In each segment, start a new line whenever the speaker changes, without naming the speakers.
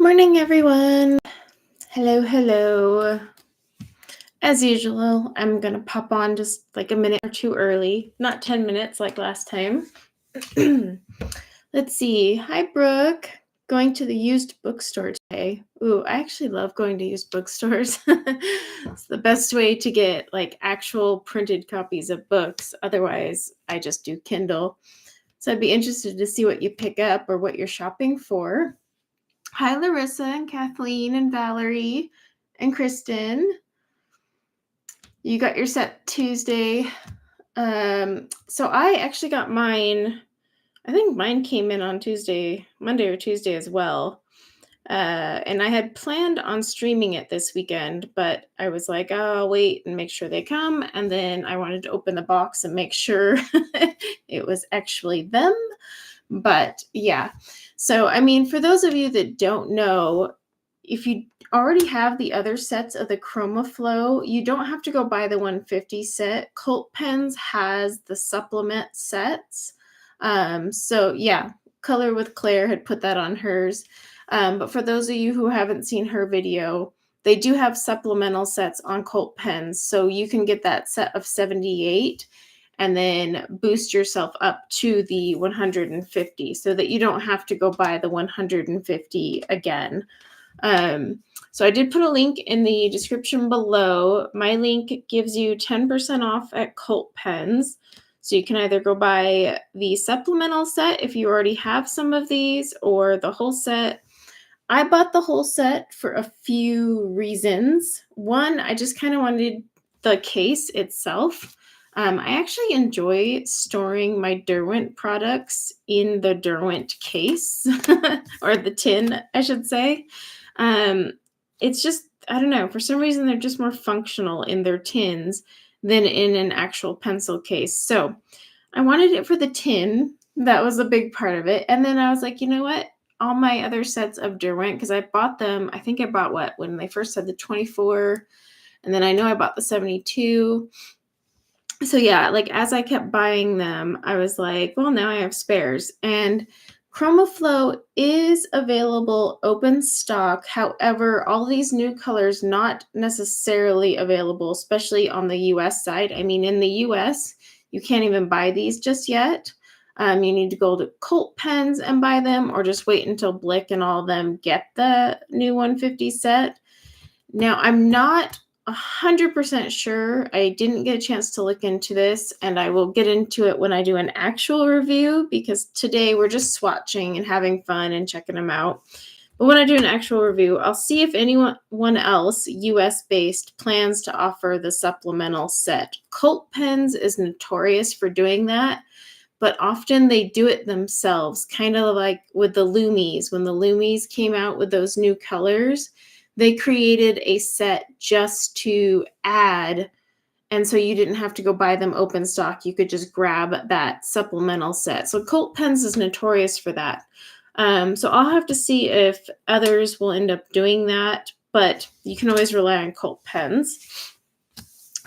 Morning, everyone. Hello. As usual, I'm going to pop on just like a minute or two early, not 10 minutes like last time. Let's see. Hi, Brooke. Going to the used bookstore today. Ooh, I actually love going to used bookstores. It's the best way to get like actual printed copies of books. Otherwise, I just do Kindle. So I'd be interested to see what you pick up or what you're shopping for. Hi, Larissa and Kathleen and Valerie and Kristen. You got your set Tuesday. So I actually got mine. I think mine came in on Monday or Tuesday as well. And I had planned on streaming it this weekend, but I was like, oh, I'll wait and make sure they come. And then I wanted to open the box and make sure it was actually them. But yeah. So, I mean, for those of you that don't know, if you already have the other sets of the Chromaflow, you don't have to go buy the 150 set. Cult Pens has the supplement sets. So yeah, Color with Claire had put that on hers. But for those of you who haven't seen her video, they do have supplemental sets on Cult Pens. So you can get that set of 78 and then boost yourself up to the 150 so that you don't have to go buy the 150 again. So I did put a link in the description below. My link gives you 10% off at Cult Pens. So you can either go buy the supplemental set if you already have some of these, or the whole set. I bought the whole set for a few reasons. One, I just kind of wanted the case itself. I actually enjoy storing my Derwent products in the Derwent case, or the tin, I should say. It's just, I don't know, for some reason they're just more functional in their tins than in an actual pencil case. So I wanted it for the tin. That was a big part of it. And then I was like, you know what? All my other sets of Derwent, because I bought them, I think I bought when they first had the 24, and then I know I bought the 72. So yeah, like as I kept buying them, I was like, well, now I have spares. And Chromaflow is available open stock. However, all these new colors not necessarily available, especially on the US side. I mean, in the US, you can't even buy these just yet. You need to go to Cult Pens and buy them, or just wait until Blick and all of them get the new 150 set. Now, I'm not 100% sure. I didn't get a chance to look into this, and I will get into it when I do an actual review, because today we're just swatching and having fun and checking them out. But when I do an actual review, I'll see if anyone else, US-based, plans to offer the supplemental set. Cult Pens is notorious for doing that, but often they do it themselves, kind of like with the Loomies. When the Loomies came out with those new colors, they created a set just to add, and so you didn't have to go buy them open stock. You could just grab that supplemental set. So Cult Pens is notorious for that. So I'll have to see if others will end up doing that, but you can always rely on Cult Pens.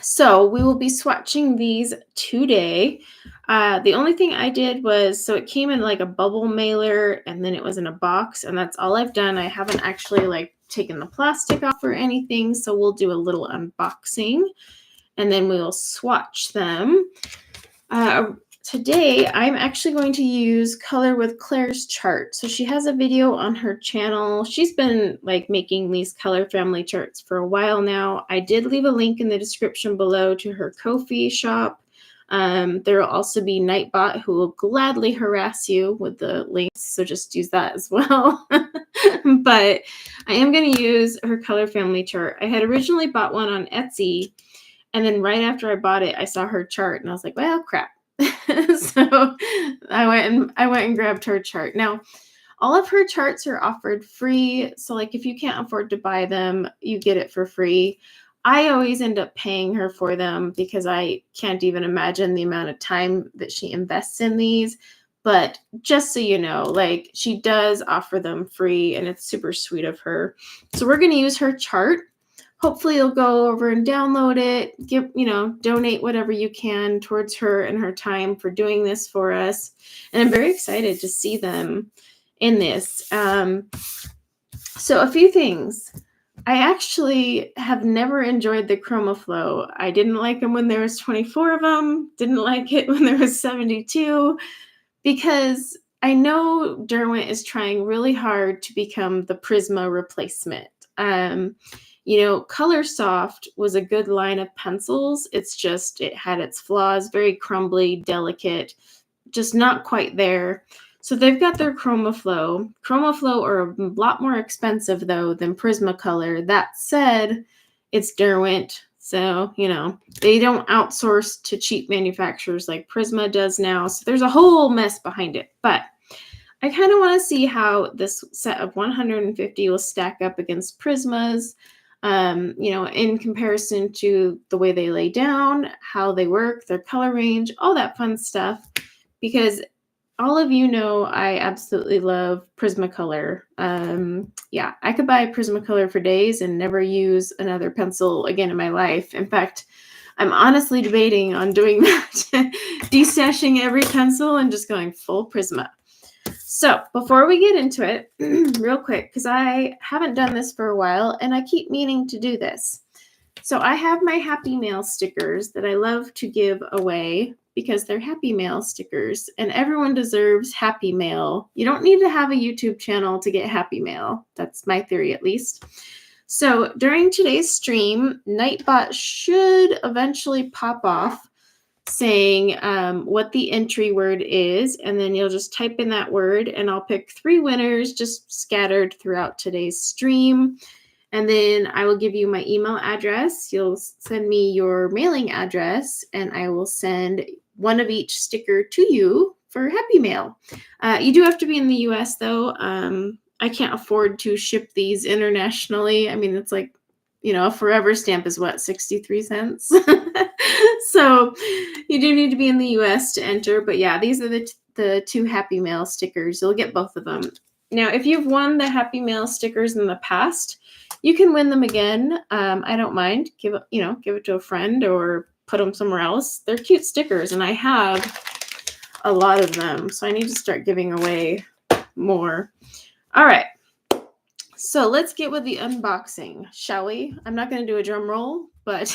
So we will be swatching these today. The only thing I did was, so it came in like a bubble mailer, and then it was in a box, and that's all I've done. I haven't actually like taken the plastic off or anything, so we'll do a little unboxing, and then we will swatch them. Today, I'm actually going to use Color with Claire's chart. So she has a video on her channel. She's been like making these color family charts for a while now. I did leave a link in the description below to her Ko-fi shop. There will also be Nightbot, who will gladly harass you with the links, so just use that as well. But I am going to use her color family chart. I had originally bought one on Etsy, and then right after I bought it, I saw her chart, and I was like, well, crap. So I went and grabbed her chart. Now, all of her charts are offered free. So like if you can't afford to buy them, you get it for free. I always end up paying her for them because I can't even imagine the amount of time that she invests in these. But just so you know, like she does offer them free, and it's super sweet of her. So we're going to use her chart. Hopefully you'll go over and download it, donate whatever you can towards her and her time for doing this for us. And I'm very excited to see them in this. So a few things. I actually have never enjoyed the Chromaflow. I didn't like them when there was 24 of them. Didn't like it when there was 72, because I know Derwent is trying really hard to become the Prisma replacement. Color Soft was a good line of pencils. It's just, it had its flaws, very crumbly, delicate, just not quite there. So they've got their Chromaflow. Chromaflow are a lot more expensive, though, than Prismacolor. That said, it's Derwent. So, they don't outsource to cheap manufacturers like Prisma does now. So there's a whole mess behind it. But I kind of want to see how this set of 150 will stack up against Prismas, in comparison to the way they lay down, how they work, their color range, all that fun stuff. Because all of you know I absolutely love Prismacolor. I could buy Prismacolor for days and never use another pencil again in my life. In fact, I'm honestly debating on doing that, destashing every pencil and just going full Prisma. So before we get into it, real quick, because I haven't done this for a while and I keep meaning to do this. So I have my Happy Mail stickers that I love to give away because they're Happy Mail stickers, and everyone deserves Happy Mail. You don't need to have a YouTube channel to get Happy Mail. That's my theory, at least. So during today's stream, Nightbot should eventually pop off saying what the entry word is, and then you'll just type in that word, and I'll pick 3 winners just scattered throughout today's stream. And then I will give you my email address. You'll send me your mailing address, and I will send one of each sticker to you for Happy Mail. You do have to be in the US, though. I can't afford to ship these internationally. I mean, it's like, a forever stamp is what, 63 cents? So you do need to be in the US to enter. But yeah, these are the 2 Happy Mail stickers. You'll get both of them. Now, if you've won the Happy Mail stickers in the past, you can win them again. I don't mind. Give it to a friend or put them somewhere else. They're cute stickers, and I have a lot of them, so I need to start giving away more. All right. So let's get with the unboxing, shall we? I'm not going to do a drum roll, but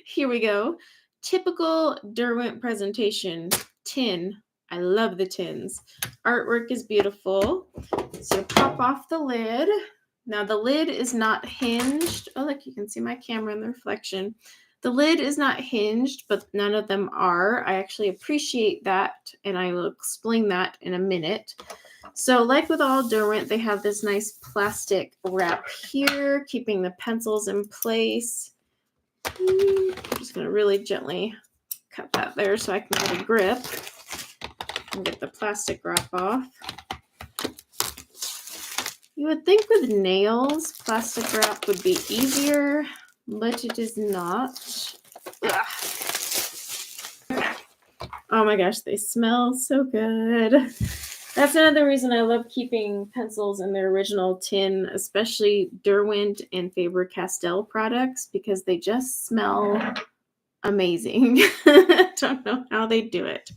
here we go. Typical Derwent presentation. Tin. I love the tins. Artwork is beautiful. So pop off the lid. Now the lid is not hinged. Oh, look, you can see my camera in the reflection. The lid is not hinged, but none of them are. I actually appreciate that, and I will explain that in a minute. So like with all Derwent, they have this nice plastic wrap here, keeping the pencils in place. I'm just going to really gently cut that there so I can get a grip and get the plastic wrap off. You would think with nails, plastic wrap would be easier, but it is not. Ugh. Oh my gosh, they smell so good. That's another reason I love keeping pencils in their original tin, especially Derwent and Faber-Castell products, because they just smell amazing. Don't know how they do it.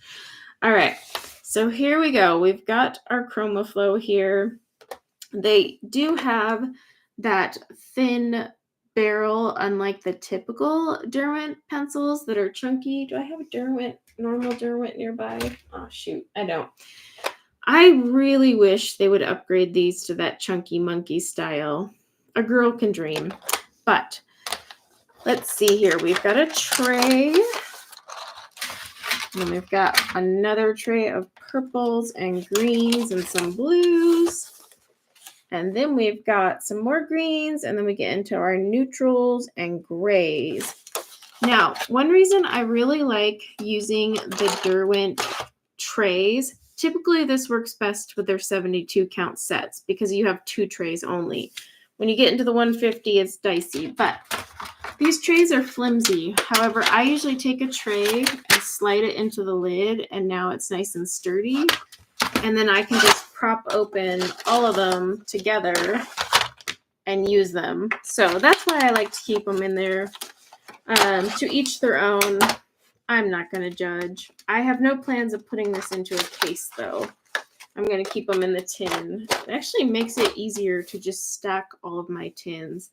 All right, so here we go. We've got our Chromaflow here. They do have that thin barrel, unlike the typical Derwent pencils that are chunky. Do I have a normal Derwent nearby? Oh, shoot, I don't. I really wish they would upgrade these to that chunky monkey style. A girl can dream. But let's see here. We've got a tray. And then we've got another tray of purples and greens and some blues. And then we've got some more greens, and then we get into our neutrals and grays. Now, one reason I really like using the Derwent trays, typically this works best with their 72 count sets because you have 2 trays only. When you get into the 150, it's dicey, but these trays are flimsy. However, I usually take a tray and slide it into the lid, and now it's nice and sturdy. And then I can just prop open all of them together and use them. So that's why I like to keep them in there. To each their own. I'm not going to judge. I have no plans of putting this into a case, though. I'm going to keep them in the tin. It actually makes it easier to just stack all of my tins.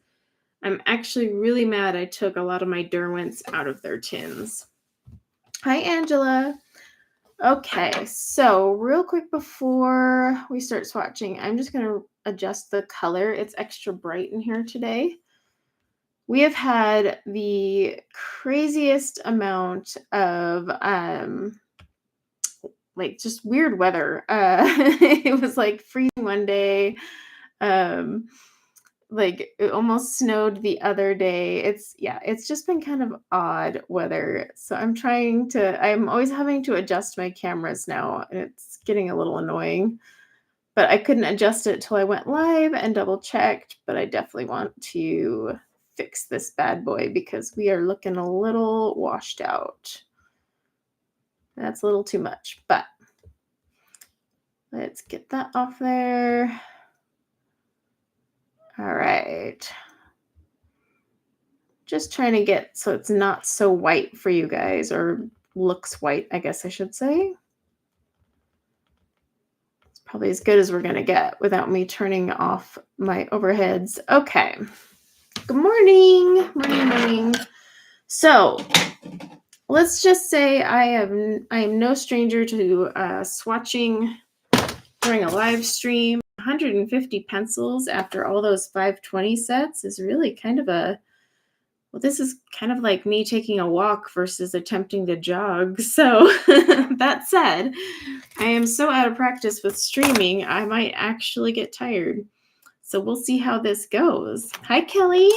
I'm actually really mad I took a lot of my Derwents out of their tins. Hi, Angela. Okay, so real quick before we start swatching, I'm just going to adjust the color. It's extra bright in here today. We have had the craziest amount of like just weird weather. It was like freezing one day. Like it almost snowed the other day. It's just been kind of odd weather. So I'm always having to adjust my cameras now, and it's getting a little annoying. But I couldn't adjust it till I went live and double checked, but I definitely want to fix this bad boy because we are looking a little washed out. That's a little too much, but let's get that off there. All right. Just trying to get so it's not so white for you guys, or looks white, I guess I should say. It's probably as good as we're going to get without me turning off my overheads. Okay. Good morning. Morning. So let's just say I am no stranger to swatching during a live stream. 150 pencils after all those 520 sets is really kind of this is kind of like me taking a walk versus attempting to jog. So that said, I am so out of practice with streaming, I might actually get tired. So we'll see how this goes. Hi, Kelly.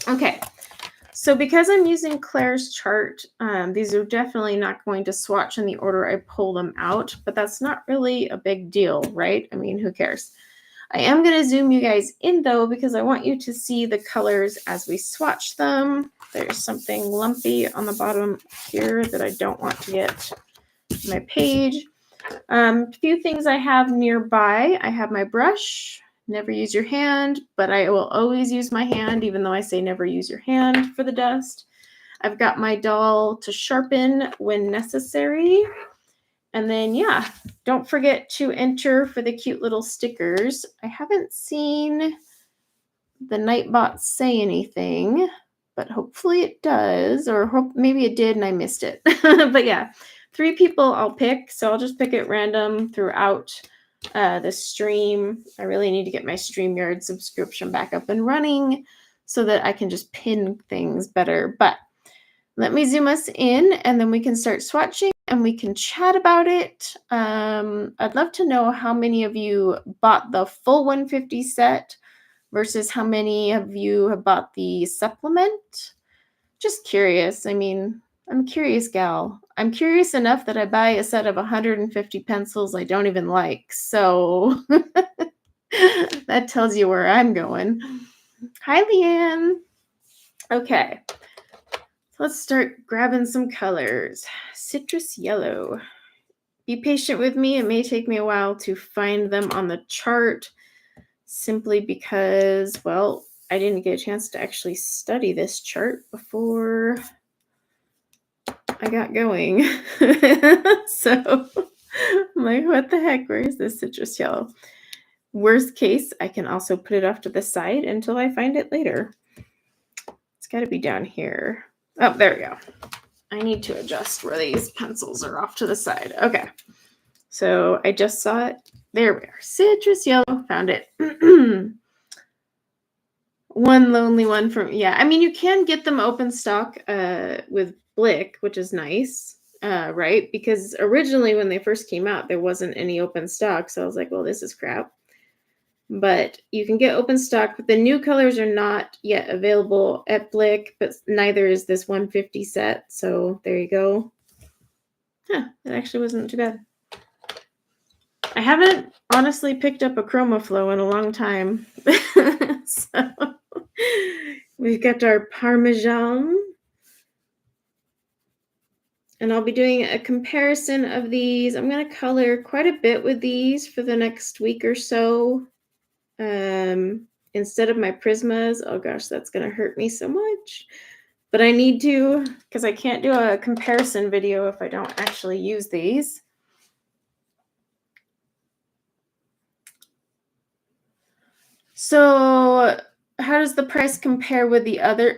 Okay. So because I'm using Claire's chart, these are definitely not going to swatch in the order I pull them out, but that's not really a big deal, right? I mean, who cares? I am going to zoom you guys in, though, because I want you to see the colors as we swatch them. There's something lumpy on the bottom here that I don't want to get on my page. A few things I have nearby. I have my brush. Never use your hand, but I will always use my hand, even though I say never use your hand for the dust. I've got my doll to sharpen when necessary. And then, yeah, don't forget to enter for the cute little stickers. I haven't seen the Nightbot say anything, but hopefully it does, or maybe it did and I missed it. But yeah, 3 people I'll pick, so I'll just pick it random throughout the stream. I really need to get my StreamYard subscription back up and running so that I can just pin things better. But let me zoom us in and then we can start swatching and we can chat about it. I'd love to know how many of you bought the full 150 set versus how many of you have bought the supplement. Just curious. I mean, I'm a curious gal. I'm curious enough that I buy a set of 150 pencils I don't even like. So that tells you where I'm going. Hi, Leanne. Okay. Let's start grabbing some colors. Citrus yellow. Be patient with me. It may take me a while to find them on the chart simply because, well, I didn't get a chance to actually study this chart before I got going. So I'm like, what the heck? Where is this citrus yellow? Worst case, I can also put it off to the side until I find it later. It's got to be down here. Oh, there we go. I need to adjust where these pencils are off to the side. Okay. So I just saw it. There we are. Citrus yellow. Found it. One lonely one from, yeah. I mean, you can get them open stock with Blick, which is nice, right? Because originally when they first came out, there wasn't any open stock. So I was like, well, this is crap. But you can get open stock, but the new colors are not yet available at Blick, but neither is this 150 set. So there you go. Huh, that actually wasn't too bad. I haven't honestly picked up a Chromaflow in a long time. So we've got our Parmesan. And I'll be doing a comparison of these. I'm going to color quite a bit with these for the next week or so. Instead of my Prismas. Oh gosh, that's going to hurt me so much. But I need to, because I can't do a comparison video if I don't actually use these. So how does the price compare with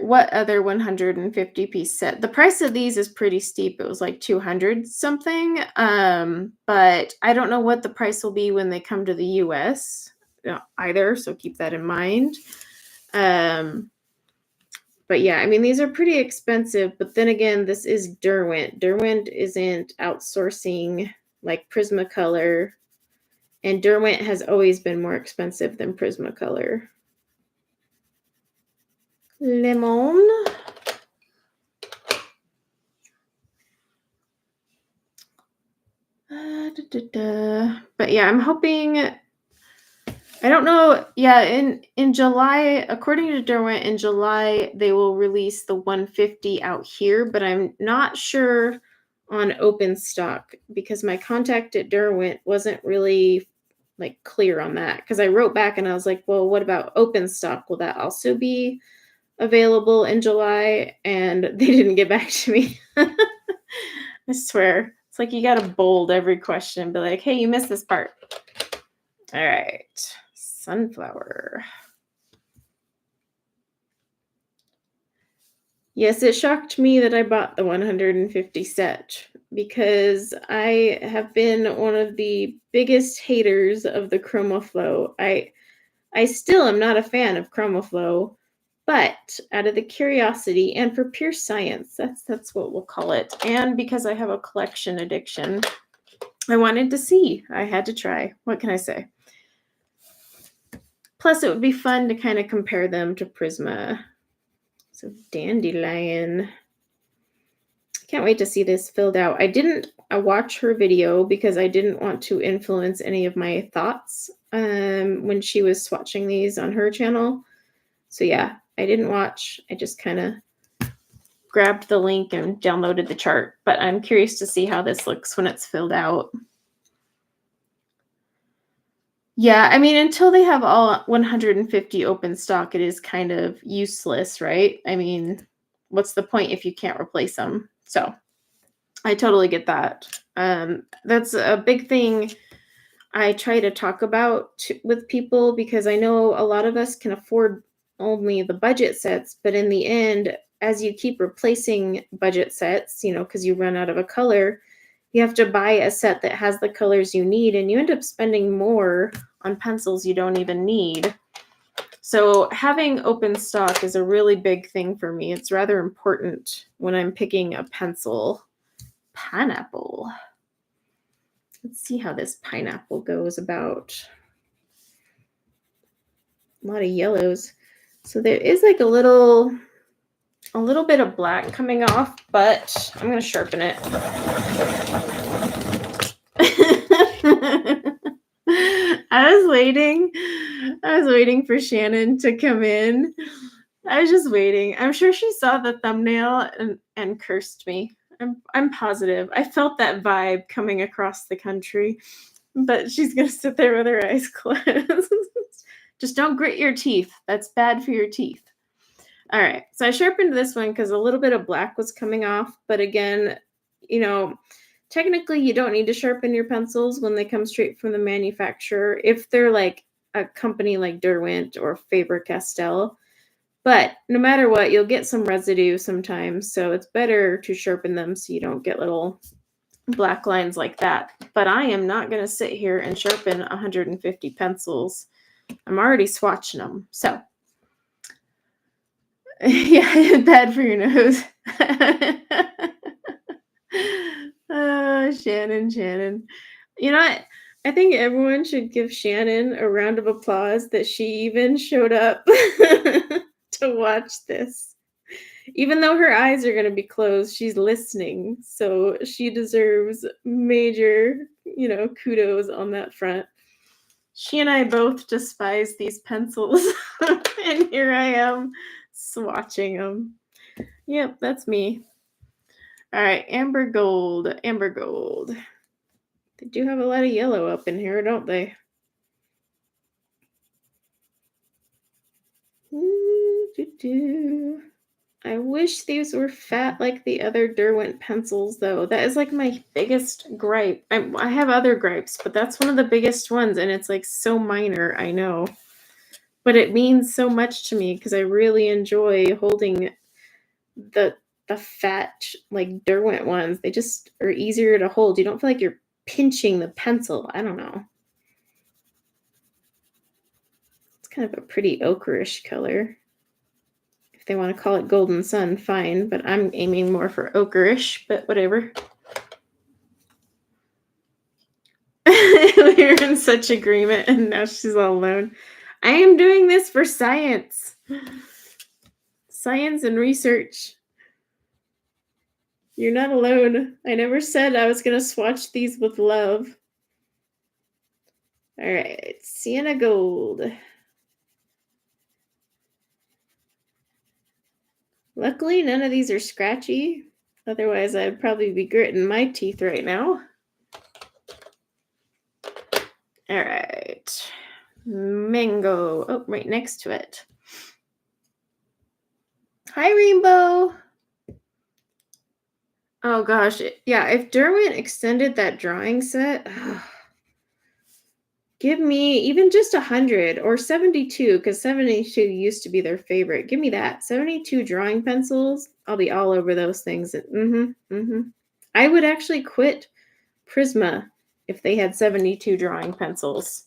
what other 150 piece set? The price of these is pretty steep. It was like 200 something. But I don't know what the price will be when they come to the US either, so keep that in mind. But yeah, I mean, these are pretty expensive, but then again, this is Derwent. Derwent isn't outsourcing like Prismacolor, and Derwent has always been more expensive than Prismacolor. Lemon. But yeah, I'm hoping, I don't know. Yeah, in July, according to Derwent, in July they will release the 150 out here, but I'm not sure on open stock because my contact at Derwent wasn't really like clear on that, because I wrote back and I was like, well, what about open stock? Will that also be available in July? And they didn't get back to me. I swear. It's like you got to bold every question and be like, hey, you missed this part. All right. Sunflower. Yes, it shocked me that I bought the 150 set because I have been one of the biggest haters of the Chromaflow. I still am not a fan of Chromaflow, but out of the curiosity and for pure science, that's what we'll call it, and because I have a collection addiction, I wanted to see. I had to try. What can I say? Plus, it would be fun to kind of compare them to Prisma. So Dandelion. Can't wait to see this filled out. I didn't watch her video because I didn't want to influence any of my thoughts when she was swatching these on her channel. So yeah, I didn't watch. I just kind of grabbed the link and downloaded the chart. But I'm curious to see how this looks when it's filled out. Yeah, I mean, until they have all 150 open stock, it is kind of useless, right? I mean, what's the point if you can't replace them? So I totally get that. That's a big thing I try to talk about with people, because I know a lot of us can afford only the budget sets, but in the end, as you keep replacing budget sets, because you run out of a color, you have to buy a set that has the colors you need, and you end up spending more on pencils you don't even need. So having open stock is a really big thing for me. It's rather important when I'm picking a pencil. Pineapple. Let's see how this pineapple goes about. A lot of yellows. So there is like a little bit of black coming off, but I'm going to sharpen it. I was waiting for Shannon to come in. I was just waiting. I'm sure she saw the thumbnail and cursed me. I'm positive. I felt that vibe coming across the country, but she's going to sit there with her eyes closed. Just don't grit your teeth. That's bad for your teeth. All right. So I sharpened this one because a little bit of black was coming off. But again, technically you don't need to sharpen your pencils when they come straight from the manufacturer if they're like a company like Derwent or Faber-Castell. But no matter what, you'll get some residue sometimes. So it's better to sharpen them so you don't get little black lines like that. But I am not going to sit here and sharpen 150 pencils. I'm already swatching them. So yeah, bad for your nose. Oh, Shannon. I think everyone should give Shannon a round of applause that she even showed up to watch this. Even though her eyes are going to be closed, she's listening. So she deserves major, kudos on that front. She and I both despise these pencils. And here I am swatching them. Yep, that's me. All right, amber gold. They do have a lot of yellow up in here, don't they? I wish these were fat like the other Derwent pencils, though. That is like my biggest gripe. I have other gripes, but that's one of the biggest ones, and it's like so minor, I know. but it means so much to me because I really enjoy holding the fat, like Derwent ones. They just are easier to hold. You don't feel like you're pinching the pencil. I don't know. It's kind of a pretty ochreish color. If they want to call it golden sun, fine, but I'm aiming more for ochreish, but whatever. We're in such agreement, and now she's all alone. I am doing this for science. Science and research. You're not alone. I never said I was going to swatch these with love. All right, sienna gold. Luckily, none of these are scratchy. Otherwise, I'd probably be gritting my teeth right now. All right. Mango. Oh, right next to it. Hi, Rainbow. Oh, gosh. Yeah, if Derwent extended that drawing set, give me even just 100 or 72, because 72 used to be their favorite. Give me that. 72 drawing pencils. I'll be all over those things. I would actually quit Prisma if they had 72 drawing pencils.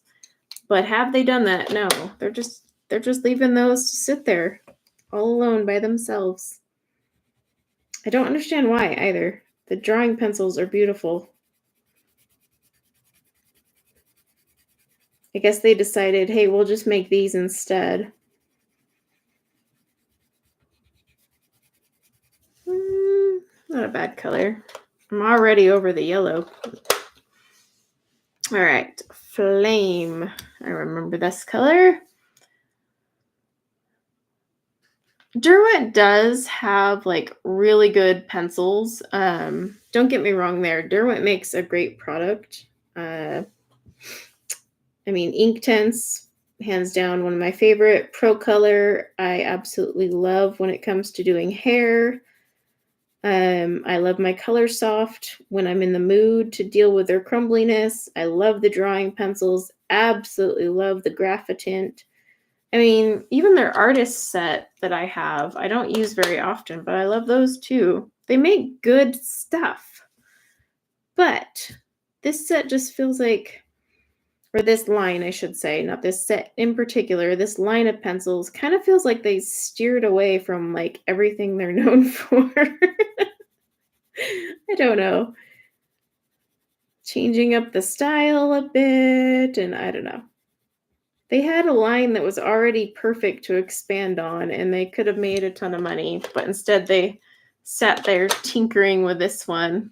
But have they done that? No. They're just leaving those to sit there all alone by themselves. I don't understand why either. The drawing pencils are beautiful. I guess they decided, hey, we'll just make these instead. Not a bad color. I'm already over the yellow. All right, flame. I remember this color. Derwent does have like really good pencils. Don't get me wrong there. Derwent makes a great product. I mean, Inktense, hands down, one of my favorite. Pro Color, I absolutely love when it comes to doing hair. I love my Color Soft when I'm in the mood to deal with their crumbliness. I love the drawing pencils. Absolutely love the Graphitint. I mean, even their artist set that I have, I don't use very often, but I love those too. They make good stuff. But this set just feels like, or this line, I should say, not this set in particular, this line of pencils kind of feels like they steered away from like everything they're known for. I don't know. Changing up the style a bit, and I don't know. They had a line that was already perfect to expand on, and they could have made a ton of money, but instead they sat there tinkering with this one.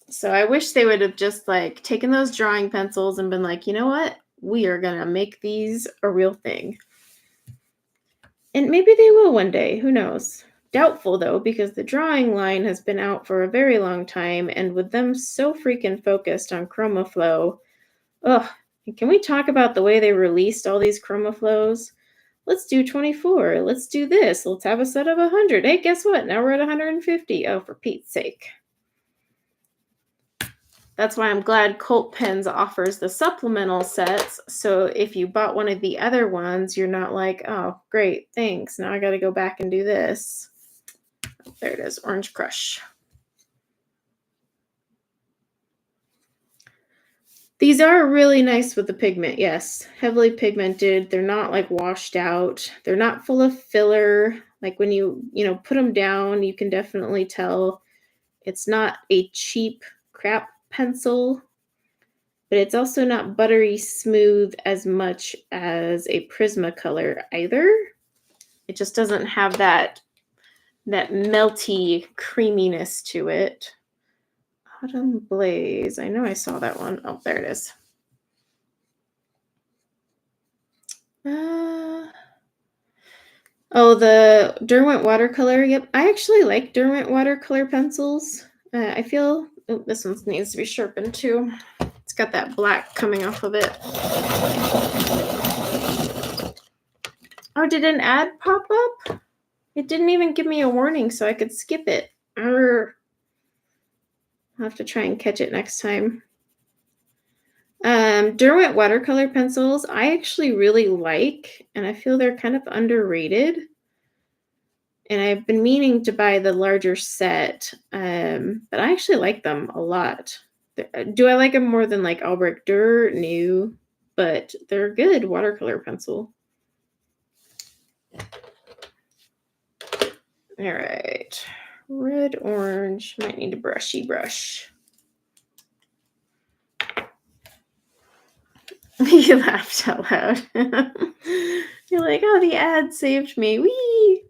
So I wish they would have just like taken those drawing pencils and been like, you know what? We are going to make these a real thing. And maybe they will one day. Who knows? Doubtful, though, because the drawing line has been out for a very long time, and with them so freaking focused on Chromaflow, ugh, can we talk about the way they released all these Chromaflows? Let's do 24. Let's do this. Let's have a set of 100. Hey, guess what? Now we're at 150. Oh, for Pete's sake. That's why I'm glad Colt Pens offers the supplemental sets. So if you bought one of the other ones, you're not like, oh, great, thanks. Now I got to go back and do this. Oh, there it is, Orange Crush. These are really nice with the pigment, yes. Heavily pigmented. They're not like washed out. They're not full of filler. Like when you put them down, you can definitely tell it's not a cheap crap pencil, but it's also not buttery smooth as much as a Prisma color either. It just doesn't have that melty creaminess to it. Autumn Blaze. I know I saw that one. Oh, there it is. Oh, the Derwent watercolor. Yep, I actually like Derwent watercolor pencils. I feel this one needs to be sharpened too. It's got that black coming off of it. Oh, did an ad pop up? It didn't even give me a warning so I could skip it. I'll have to try and catch it next time. Derwent watercolor pencils, I actually really like, and I feel they're kind of underrated. And I've been meaning to buy the larger set, but I actually like them a lot. Do I like them more than like Albrecht Dürer? No, but they're good watercolor pencil. All right, red, orange. Might need a brushy brush. You laughed out loud. You're like, oh, the ad saved me. Whee!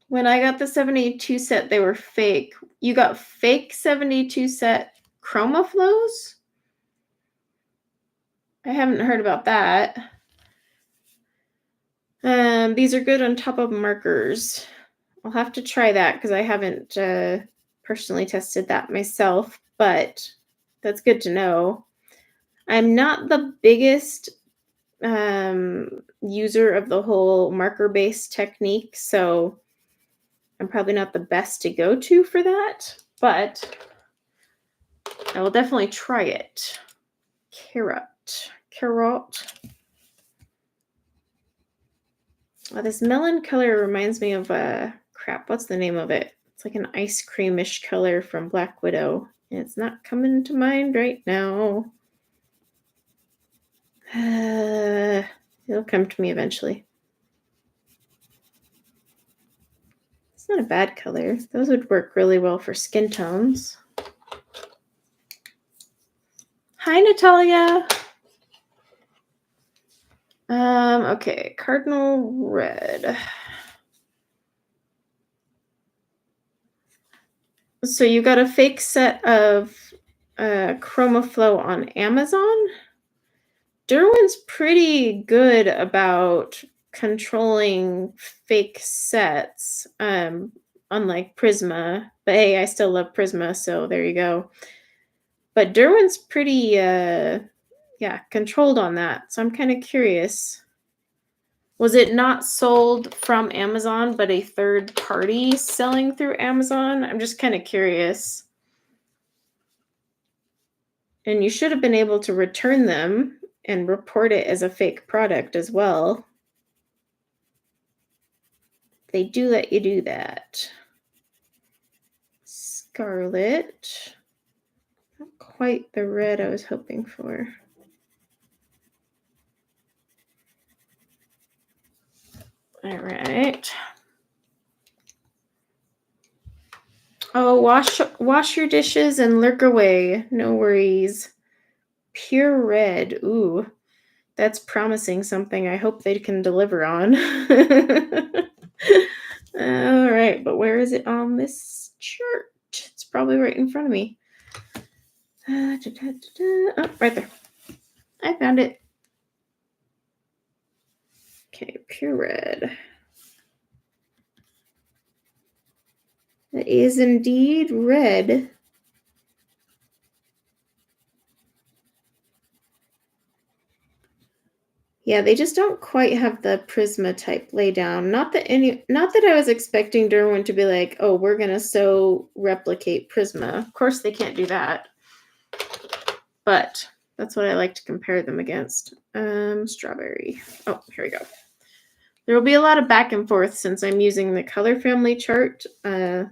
When I got the 72 set, they were fake. You got fake 72 set Chromaflows? I haven't heard about that. These are good on top of markers. I'll have to try that because I haven't personally tested that myself, but that's good to know. I'm not the biggest user of the whole marker-based technique, so I'm probably not the best to go to for that, but I will definitely try it. Carrot. Oh, this melon color reminds me of crap. What's the name of it? It's like an ice creamish color from Black Widow. And it's not coming to mind right now. It'll come to me eventually. It's not a bad color. Those would work really well for skin tones. Hi, Natalia. Okay, Cardinal Red. So you got a fake set of Chromaflow on Amazon. Derwent's pretty good about controlling fake sets, unlike Prisma. But hey, I still love Prisma, so there you go. But Derwent's pretty, controlled on that. So I'm kind of curious. Was it not sold from Amazon, but a third party selling through Amazon? I'm just kind of curious. And you should have been able to return them and report it as a fake product as well. They do let you do that. Scarlet. Not quite the red I was hoping for. All right. Oh, wash your dishes and lurk away. No worries. Pure red. Ooh, that's promising something I hope they can deliver on. All right, but where is it on this chart? It's probably right in front of me. Oh, right there. I found it. Okay, pure red. It is indeed red. Yeah, they just don't quite have the Prisma type laydown. Not that I was expecting Derwent to be like, oh, we're gonna so replicate Prisma. Of course they can't do that. But that's what I like to compare them against. Strawberry. Oh, here we go. There will be a lot of back and forth since I'm using the color family chart,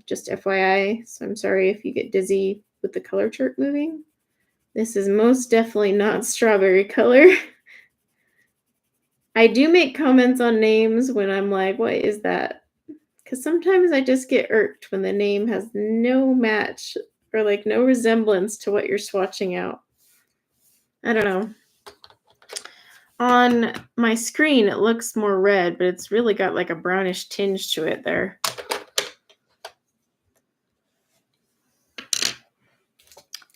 just FYI. So I'm sorry if you get dizzy with the color chart moving. This is most definitely not strawberry color. I do make comments on names when I'm like, what is that? Because sometimes I just get irked when the name has no match or like no resemblance to what you're swatching out. I don't know. On my screen, it looks more red, but it's really got like a brownish tinge to it there.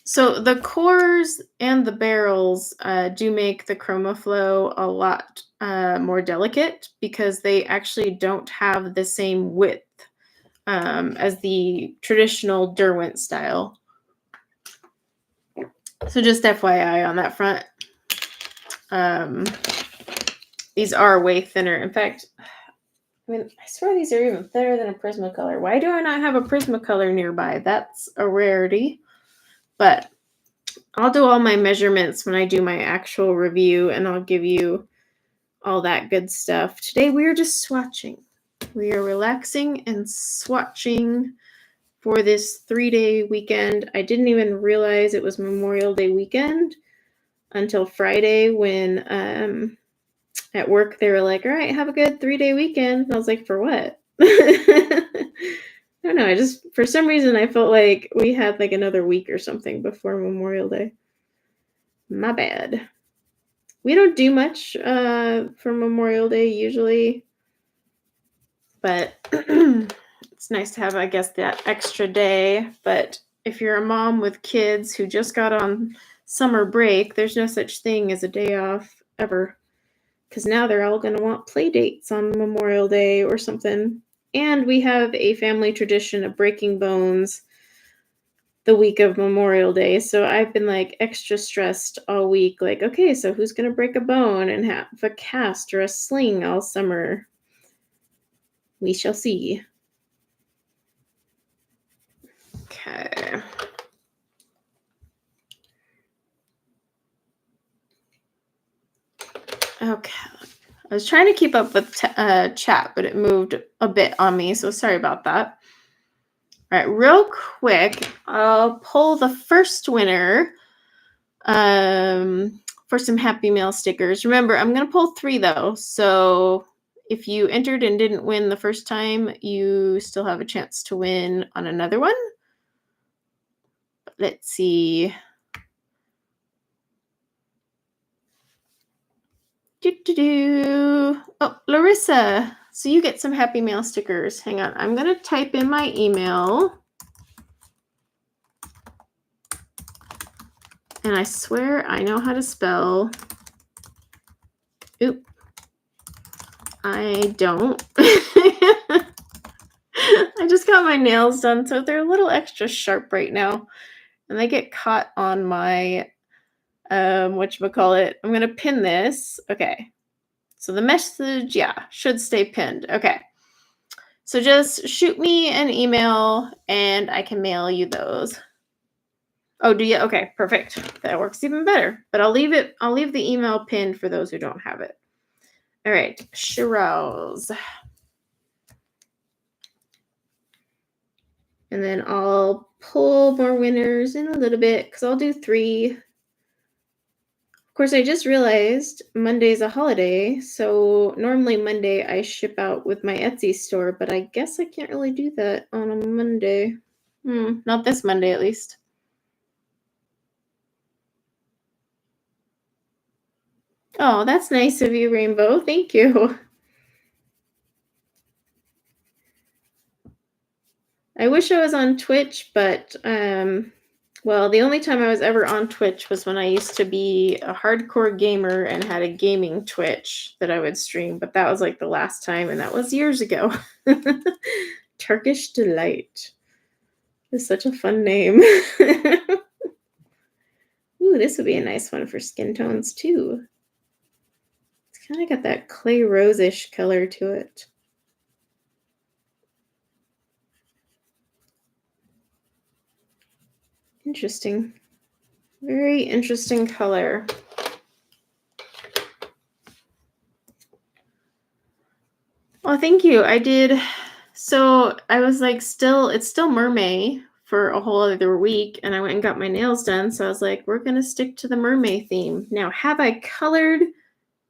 So the cores and the barrels do make the Chromaflow a lot more delicate because they actually don't have the same width as the traditional Derwent style. So just FYI on that front. These are way thinner. In fact, I mean, I swear these are even thinner than a Prismacolor. Why do I not have a Prismacolor nearby? That's a rarity. But I'll do all my measurements when I do my actual review, and I'll give you all that good stuff. Today we are just swatching. We are relaxing and swatching for this 3-day weekend. I didn't even realize it was Memorial Day weekend until Friday when at work they were like, all right, have a good 3-day weekend. And I was like, for what? I don't know. I just, for some reason, I felt like we had like another week or something before Memorial Day. My bad. We don't do much for Memorial Day usually, but it's nice to have, I guess, that extra day. But if you're a mom with kids who just got on summer break, there's no such thing as a day off ever, because now they're all going to want play dates on Memorial Day or something. And we have a family tradition of breaking bones the week of Memorial Day. So I've been like extra stressed all week. Like, okay, so who's going to break a bone and have a cast or a sling all summer? We shall see. Okay. Okay. I was trying to keep up with chat, but it moved a bit on me. So sorry about that. All right, real quick, I'll pull the first winner for some Happy Mail stickers. Remember, I'm going to pull 3 though. So if you entered and didn't win the first time, you still have a chance to win on another one. Let's see. Oh, Larissa. So you get some Happy Mail stickers. Hang on. I'm going to type in my email. And I swear I know how to spell. Oop. I don't. I just got my nails done, so they're a little extra sharp right now. And they get caught on my, whatchamacallit. I'm going to pin this. Okay. So the message, yeah, should stay pinned. Okay. So just shoot me an email and I can mail you those. Oh, do you? Okay, perfect. That works even better. But I'll leave the email pinned for those who don't have it. All right, Shiraz. And then I'll pull more winners in a little bit because I'll do 3. Of course, I just realized Monday's a holiday. So normally Monday I ship out with my Etsy store, but I guess I can't really do that on a Monday. Not this Monday at least. Oh, that's nice of you, Rainbow. Thank you. I wish I was on Twitch, but well, the only time I was ever on Twitch was when I used to be a hardcore gamer and had a gaming Twitch that I would stream, but that was like the last time, and that was years ago. Turkish Delight is such a fun name. Ooh, this would be a nice one for skin tones too. It's kind of got that clay rose-ish color to it. Interesting. Very interesting color. Well, thank you. I did. So I was like, it's still mermaid for a whole other week. And I went and got my nails done. So I was like, we're going to stick to the mermaid theme. Now, have I colored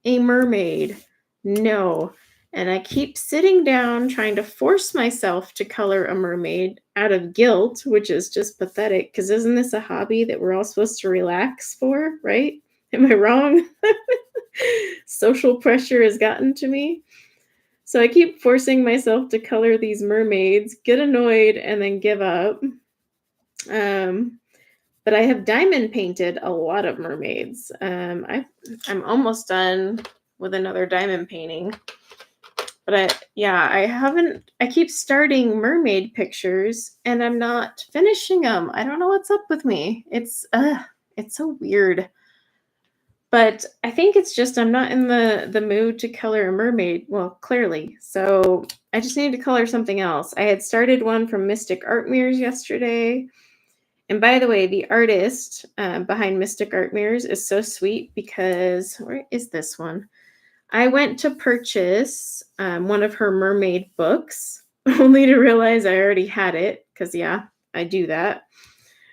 a mermaid? No. And I keep sitting down trying to force myself to color a mermaid out of guilt, which is just pathetic. Because isn't this a hobby that we're all supposed to relax for, right? Am I wrong? Social pressure has gotten to me. So I keep forcing myself to color these mermaids, get annoyed, and then give up. But I have diamond painted a lot of mermaids. I'm almost done with another diamond painting. But I keep starting mermaid pictures and I'm not finishing them. I don't know what's up with me. It's so weird. But I think it's just I'm not in the mood to color a mermaid. Well, clearly. So I just need to color something else. I had started one from Mystic Art Mirrors yesterday. And by the way, the artist behind Mystic Art Mirrors is so sweet because where is this one? I went to purchase one of her mermaid books, only to realize I already had it because, yeah, I do that.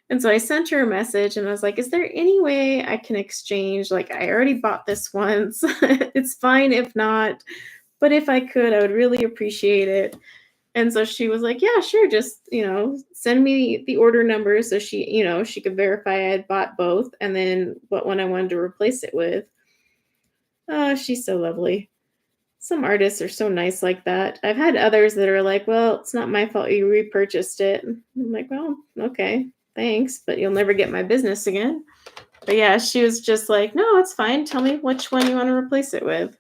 And so I sent her a message and I was like, is there any way I can exchange? Like, I already bought this once. It's fine if not, but if I could, I would really appreciate it. And so she was like, yeah, sure. Just, send me the order number so she could verify I had bought both and then what one I wanted to replace it with. Oh, she's so lovely. Some artists are so nice like that. I've had others that are like, well, it's not my fault you repurchased it. I'm like, well, okay, thanks, but you'll never get my business again. But yeah, she was just like, no, it's fine. Tell me which one you want to replace it with.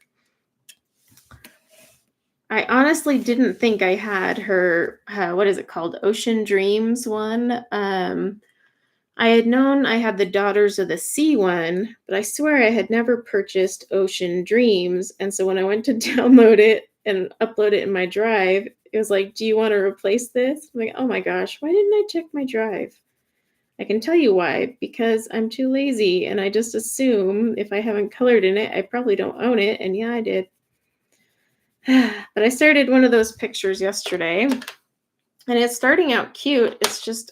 I honestly didn't think I had her, what is it called? Ocean Dreams one. I had known I had the Daughters of the Sea one, but I swear I had never purchased Ocean Dreams. And so when I went to download it and upload it in my drive, it was like, do you want to replace this? I'm like, oh my gosh, why didn't I check my drive? I can tell you why, because I'm too lazy and I just assume if I haven't colored in it, I probably don't own it. And yeah, I did. But I started one of those pictures yesterday and it's starting out cute. It's just,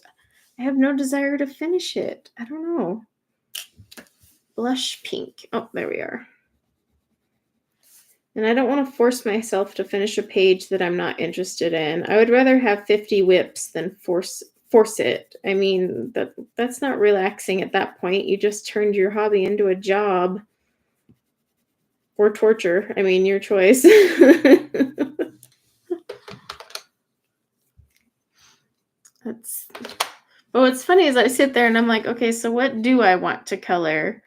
I have no desire to finish it. I don't know. Blush pink. Oh, there we are. And I don't want to force myself to finish a page that I'm not interested in. I would rather have 50 whips than force it. I mean, that's not relaxing at that point. You just turned your hobby into a job or torture. I mean, your choice. But what's funny is I sit there and I'm like, okay, so what do I want to color?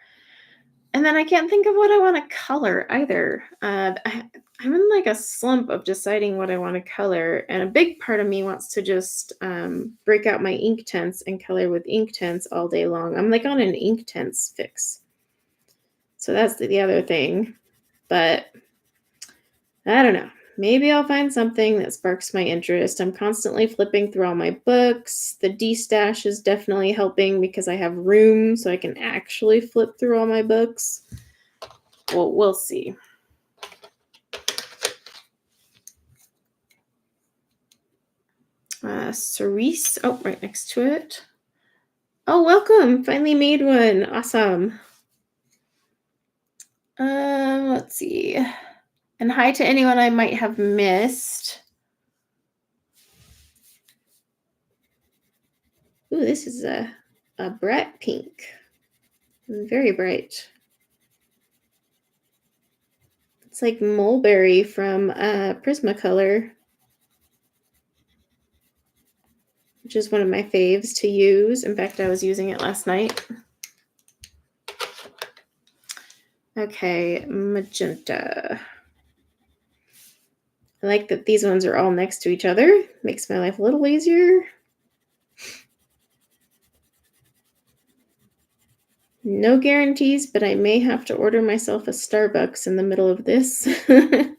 And then I can't think of what I want to color either. I'm in like a slump of deciding what I want to color. And a big part of me wants to just break out my ink tints and color with ink tints all day long. I'm like on an ink tints fix. So that's the other thing. But I don't know. Maybe I'll find something that sparks my interest. I'm constantly flipping through all my books. The D-stash is definitely helping because I have room so I can actually flip through all my books. Well, we'll see. Cerise. Oh, right next to it. Oh, welcome. Finally made one. Awesome. Let's see. And hi to anyone I might have missed. Ooh, this is a bright pink. Very bright. It's like mulberry from Prisma color, which is one of my faves to use. In fact, I was using it last night. Okay, magenta. I like that these ones are all next to each other. Makes my life a little easier. No guarantees, but I may have to order myself a Starbucks in the middle of this. It's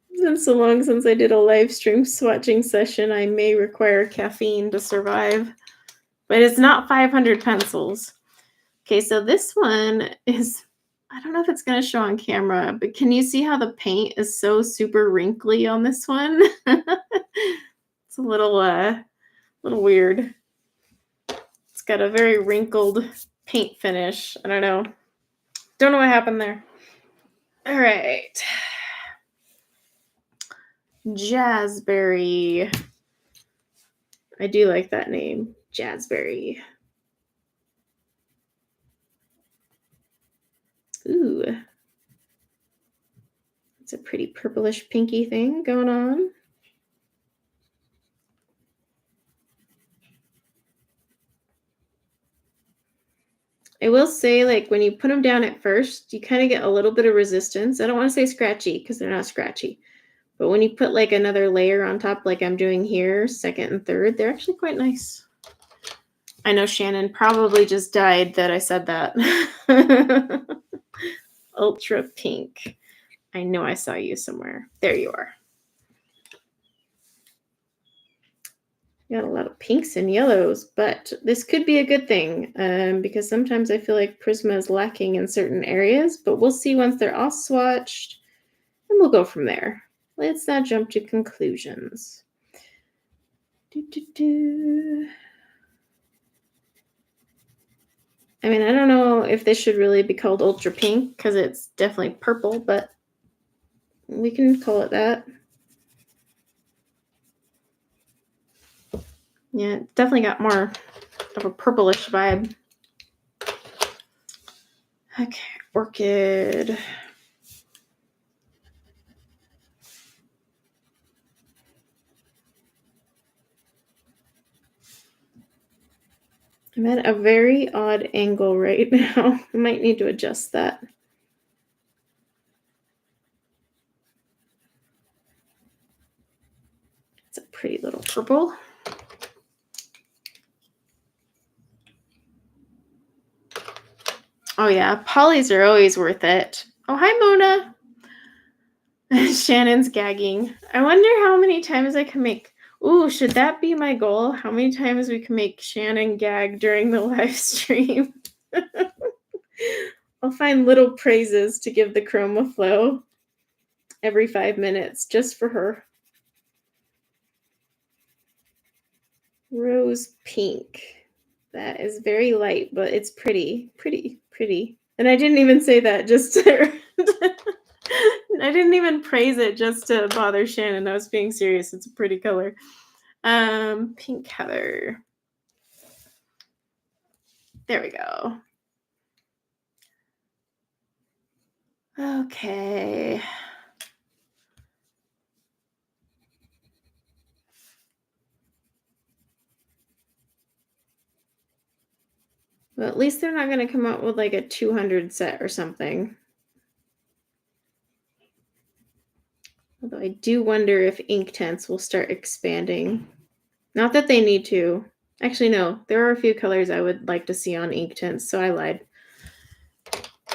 been so long since I did a live stream swatching session. I may require caffeine to survive, but it's not 500 pencils. Okay, so this one is, I don't know if it's going to show on camera, but can you see how the paint is so super wrinkly on this one? It's a little weird. It's got a very wrinkled paint finish. I don't know. Don't know what happened there. All right. Jazzberry. I do like that name. Jazzberry. Ooh. It's a pretty purplish pinky thing going on. I will say, like, when you put them down at first, you kind of get a little bit of resistance. I don't want to say scratchy because they're not scratchy. But when you put like another layer on top, like I'm doing here, second and third, they're actually quite nice. I know Shannon probably just died that I said that. Ultra pink. I know I saw you somewhere. There you are. You got a lot of pinks and yellows, but this could be a good thing because sometimes I feel like Prisma is lacking in certain areas, but we'll see once they're all swatched, and we'll go from there. Let's not jump to conclusions. I mean, I don't know if this should really be called ultra pink because it's definitely purple, but we can call it that. Yeah, it's definitely got more of a purplish vibe. Okay, orchid. I'm at a very odd angle right now. I might need to adjust that. It's a pretty little purple. Oh yeah, polys are always worth it. Oh, hi Mona. Shannon's gagging. I wonder how many times I can make. Ooh, should that be my goal? How many times we can make Shannon gag during the live stream? I'll find little praises to give the Chromaflow every 5 minutes just for her. Rose pink. That is very light, but it's pretty, pretty, pretty. And I didn't even say that just to... I didn't even praise it just to bother Shannon. I was being serious. It's a pretty color. Pink heather. There we go. Okay. Well, at least they're not going to come out with like a 200 set or something. Although I do wonder if ink tints will start expanding. Not that they need to. Actually, no. There are a few colors I would like to see on ink tints, so I lied.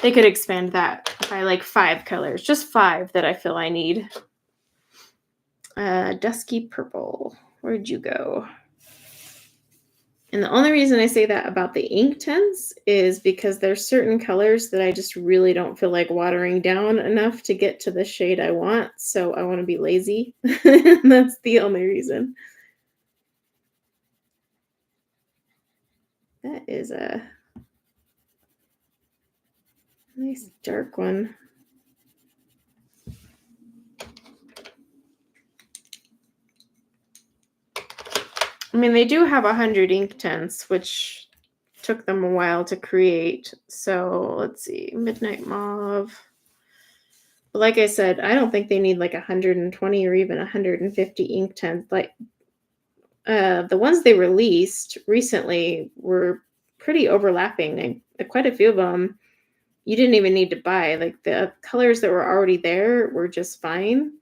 They could expand that by like 5 colors. Just 5 that I feel I need. Dusky purple. Where'd you go? And the only reason I say that about the ink tints is because there's certain colors that I just really don't feel like watering down enough to get to the shade I want. So I want to be lazy. That's the only reason. That is a nice dark one. I mean, they do have 100 ink tints, which took them a while to create. So let's see, Midnight Mauve. But like I said, I don't think they need like 120 or even 150 ink tints. Like the ones they released recently were pretty overlapping. Quite a few of them you didn't even need to buy. Like the colors that were already there were just fine.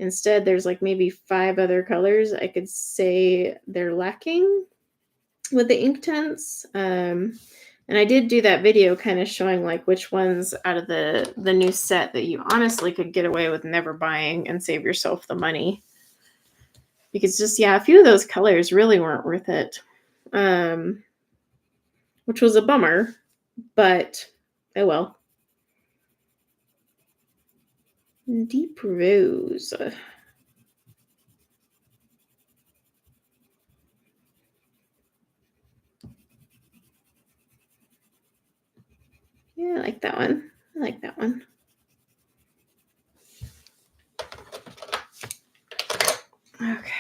Instead, there's like maybe 5 other colors I could say they're lacking with the ink tints. And I did do that video kind of showing like which ones out of the new set that you honestly could get away with never buying and save yourself the money. Because just, yeah, a few of those colors really weren't worth it. Which was a bummer, but oh well. Deep rose. Yeah, I like that one. I like that one. Okay.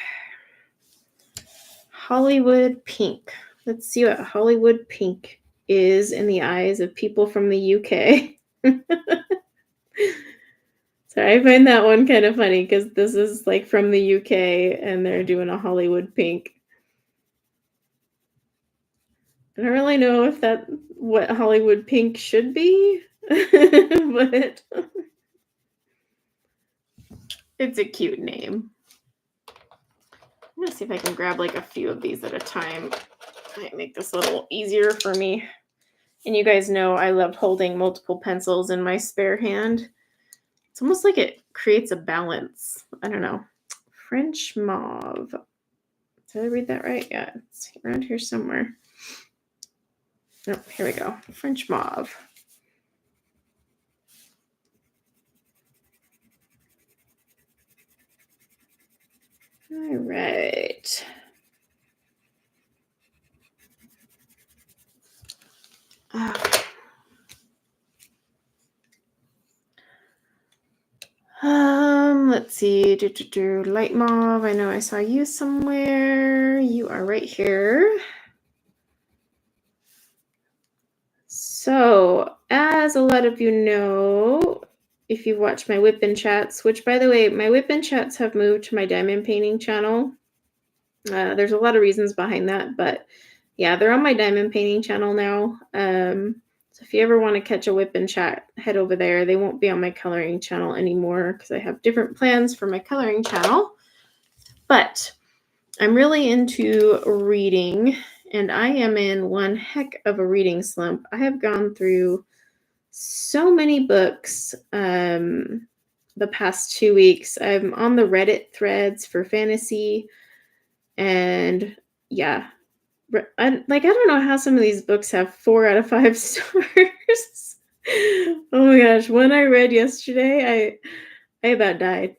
Hollywood pink. Let's see what Hollywood pink is in the eyes of people from the UK. Sorry, I find that one kind of funny because this is like from the UK and they're doing a Hollywood pink. I don't really know if that's what Hollywood pink should be, but it's a cute name. I'm gonna see if I can grab like a few of these at a time might make this a little easier for me. And you guys know I love holding multiple pencils in my spare hand. It's almost like it creates a balance. I don't know. French mauve. Did I read that right? Yeah, it's around here somewhere. Oh, here we go. French mauve. All right. Let's see. Light mauve. I know I saw you somewhere. You are right here. So, as a lot of you know, if you've watched my whip and chats, which by the way, my whip and chats have moved to my diamond painting channel. There's a lot of reasons behind that, but yeah, they're on my diamond painting channel now. So if you ever want to catch a whip and chat, head over there. They won't be on my coloring channel anymore because I have different plans for my coloring channel. But I'm really into reading, and I am in one heck of a reading slump. I have gone through so many books the past 2 weeks. I'm on the Reddit threads for fantasy, and yeah, I don't know how some of these books have 4 out of 5 stars. Oh my gosh, one I read yesterday, I about died.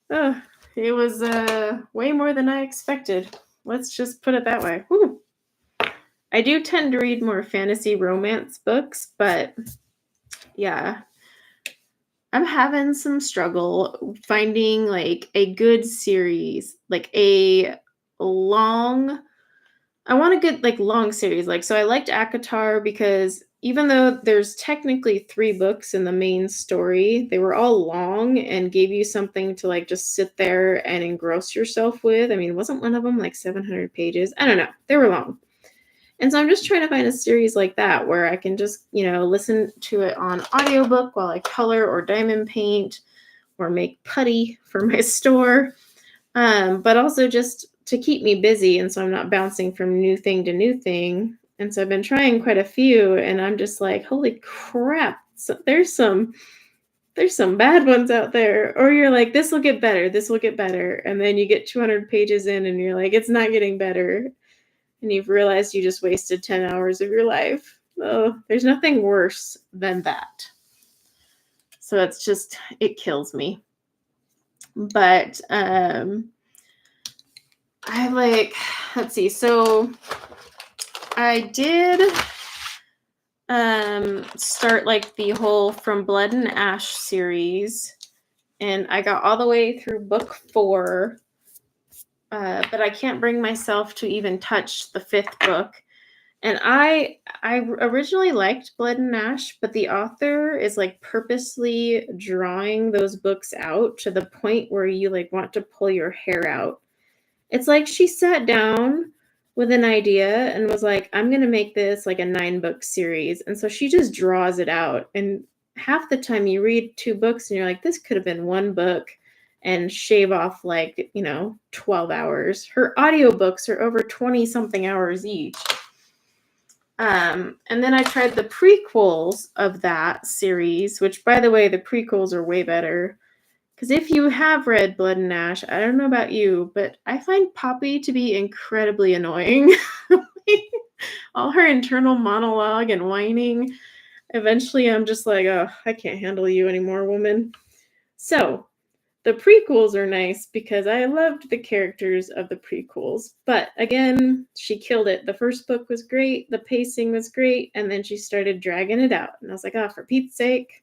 Oh, it was way more than I expected. Let's just put it that way. Whew. I do tend to read more fantasy romance books, but yeah, I'm having some struggle finding like a good series, like a long. I want a good like long series. Like, so I liked ACOTAR because even though there's technically 3 books in the main story, they were all long and gave you something to like just sit there and engross yourself with. I mean, wasn't one of them like 700 pages? I don't know. They were long. And so I'm just trying to find a series like that where I can just, listen to it on audiobook while I color or diamond paint or make putty for my store. But also just to keep me busy, and so I'm not bouncing from new thing to new thing. And so I've been trying quite a few, and I'm just like, holy crap, so there's some bad ones out there. Or you're like, this will get better, and then you get 200 pages in and you're like, it's not getting better, and you've realized you just wasted 10 hours of your life. Oh, there's nothing worse than that. So it kills me. But let's see. So I did start like the whole From Blood and Ash series, and I got all the way through book 4, but I can't bring myself to even touch the 5th book. And I originally liked Blood and Ash, but the author is like purposely drawing those books out to the point where you like want to pull your hair out. It's like she sat down with an idea and was like, I'm going to make this like a 9-book series. And so she just draws it out. And half the time you read 2 books and you're like, this could have been 1 book, and shave off like, 12 hours. Her audiobooks are over 20 something hours each. And then I tried the prequels of that series, which by the way, the prequels are way better. Because if you have read Blood and Ash, I don't know about you, but I find Poppy to be incredibly annoying. All her internal monologue and whining. Eventually, I'm just like, oh, I can't handle you anymore, woman. So, the prequels are nice because I loved the characters of the prequels. But again, she killed it. The first book was great. The pacing was great. And then she started dragging it out. And I was like, oh, for Pete's sake.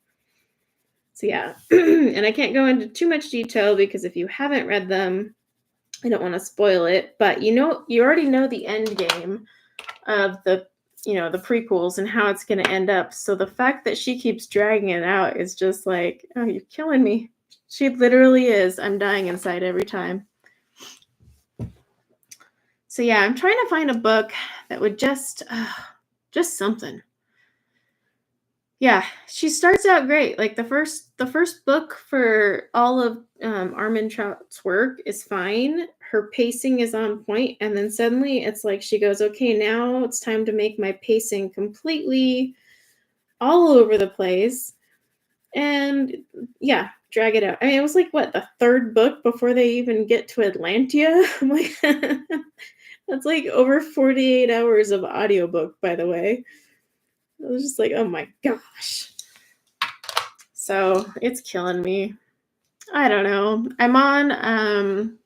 So yeah, and I can't go into too much detail because if you haven't read them, I don't want to spoil it, but you already know the end game of the prequels and how it's going to end up. So the fact that she keeps dragging it out is just like, oh, you're killing me. She literally is. I'm dying inside every time. So yeah, I'm trying to find a book that would just something. Yeah, she starts out great. Like the first book for all of Armin Trout's work is fine. her pacing is on point, and then suddenly it's like she goes, okay, now it's time to make my pacing completely all over the place. And yeah, drag it out. I mean, it was like, what, the third book before they even get to Atlantia? I'm like, that's like over 48 hours of audiobook, by the way. I was just like, oh my gosh. So it's killing me. I don't know. I'm on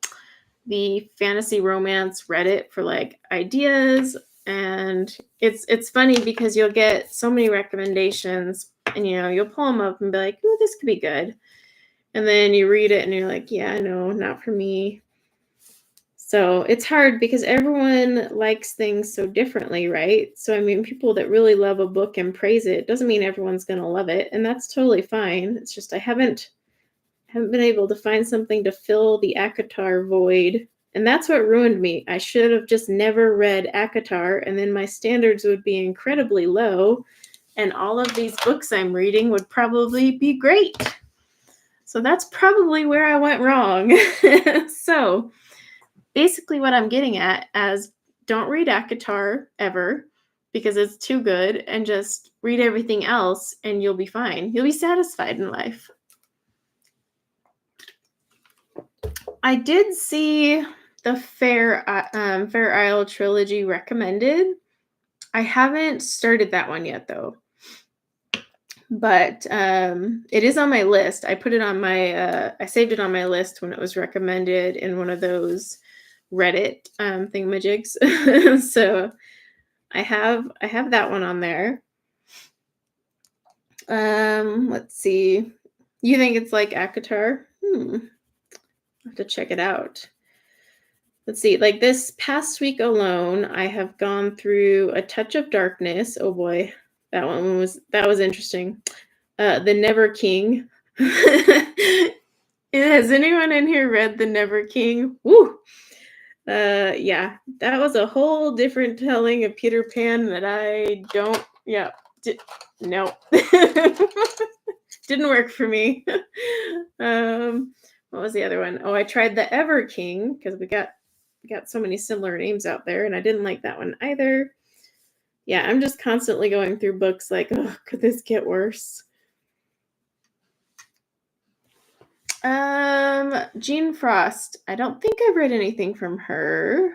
the fantasy romance Reddit for like ideas, and it's funny because you'll get so many recommendations, and you'll pull them up and be like, oh, this could be good. And then you read it and you're like, yeah, no, not for me. So it's hard because everyone likes things so differently, right? So, I mean, people that really love a book and praise it doesn't mean everyone's going to love it. And that's totally fine. It's just I haven't been able to find something to fill the ACOTAR void. And that's what ruined me. I should have just never read ACOTAR, and then my standards would be incredibly low. And all of these books I'm reading would probably be great. So that's probably where I went wrong. So basically what I'm getting at is don't read ACOTAR ever because it's too good, and just read everything else and you'll be fine. You'll be satisfied in life. I did see the Fair Isle trilogy recommended. I haven't started that one yet though. But it is on my list. I put it on my, I saved it on my list when it was recommended in one of those Reddit thingamajigs. So I have that one on there. Let's see. You think it's like ACOTAR? I'll have to check it out. Let's see. Like this past week alone, I have gone through A Touch of Darkness. Oh boy. That was interesting. The Never King. Has anyone in here read The Never King? Woo! Yeah, that was a whole different telling of Peter Pan that I don't. Yeah, no, didn't work for me. What was the other one? Oh, I tried The Ever King because we got so many similar names out there, and I didn't like that one either. Yeah, I'm just constantly going through books like, oh, could this get worse? Jean Frost. I don't think I've read anything from her.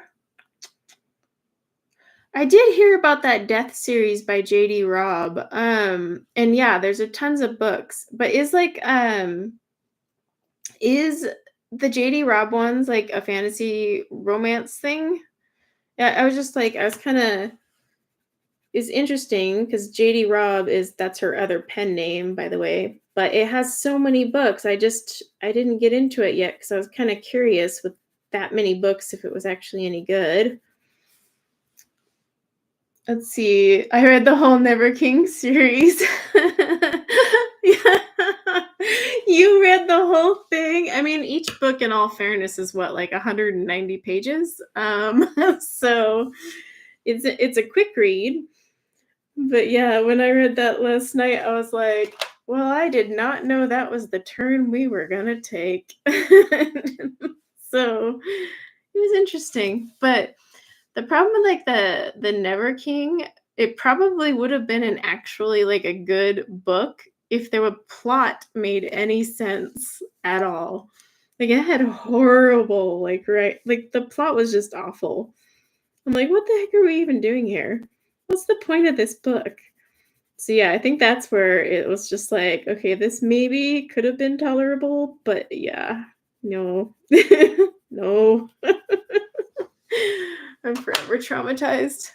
I did hear about that Death series by J.D. Robb. And yeah, there's a tons of books. But is the J.D. Robb ones like a fantasy romance thing? Yeah, I was kind of. Is interesting because J.D. Robb that's her other pen name, by the way, but it has so many books. I didn't get into it yet because I was kind of curious with that many books if it was actually any good. Let's see. I read the whole Never King series. Yeah. You read the whole thing. I mean, each book, in all fairness, is what, like 190 pages. So it's a quick read. But yeah, when I read that last night, I was like, well, I did not know that was the turn we were going to take. So it was interesting. But the problem with like the Never King, it probably would have been an actually like a good book if the plot made any sense at all. Like it had horrible, like the plot was just awful. I'm like, what the heck are we even doing here? What's the point of this book? So yeah, I think that's where it was just like, okay, this maybe could have been tolerable, but yeah, no, no. I'm forever traumatized.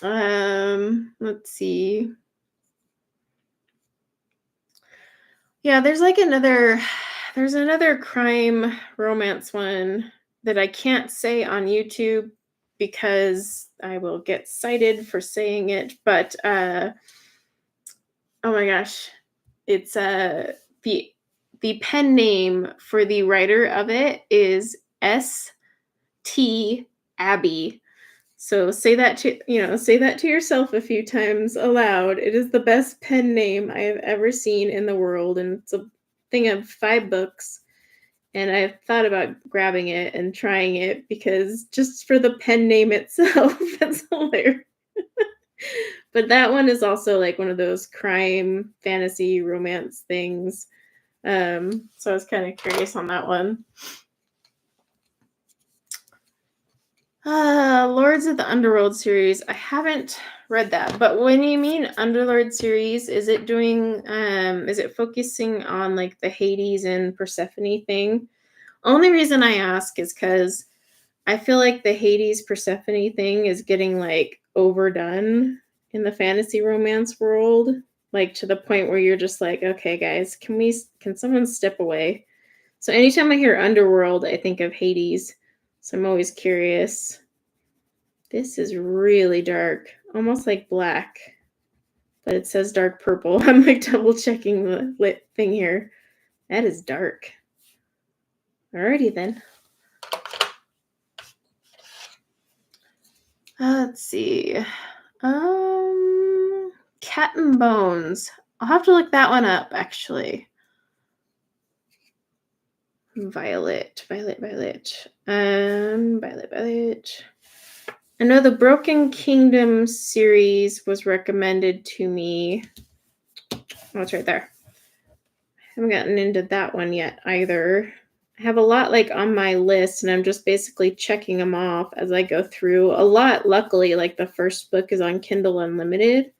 Let's see. Yeah, there's another crime romance one that I can't say on YouTube because I will get cited for saying it, but oh my gosh, it's the pen name for the writer of it is S.T. Abbey. So say that to yourself a few times aloud. It is the best pen name I have ever seen in the world, and it's a thing of 5 books. and I've thought about grabbing it and trying it because just for the pen name itself, it's hilarious. But that one is also like one of those crime, fantasy, romance things. So I was kind of curious on that one. Lords of the Underworld series. I haven't read that, but when you mean Underlord series, is it doing is it focusing on like the Hades and Persephone thing? Only reason I ask is because I feel like the Hades Persephone thing is getting like overdone in the fantasy romance world, like to the point where you're just like, okay guys, can someone step away? So anytime I hear Underworld, I think of Hades. So I'm always curious. This is really dark, almost like black, but it says dark purple. I'm like double checking the lit thing here. That is dark. Alrighty then. Let's see. Cat and Bones. I'll have to look that one up, actually. Violet. Violet. I know the Broken Kingdom series was recommended to me. Oh, it's right there. I haven't gotten into that one yet either. I have a lot like on my list, and I'm just basically checking them off as I go through. A lot, luckily, like the first book is on Kindle Unlimited,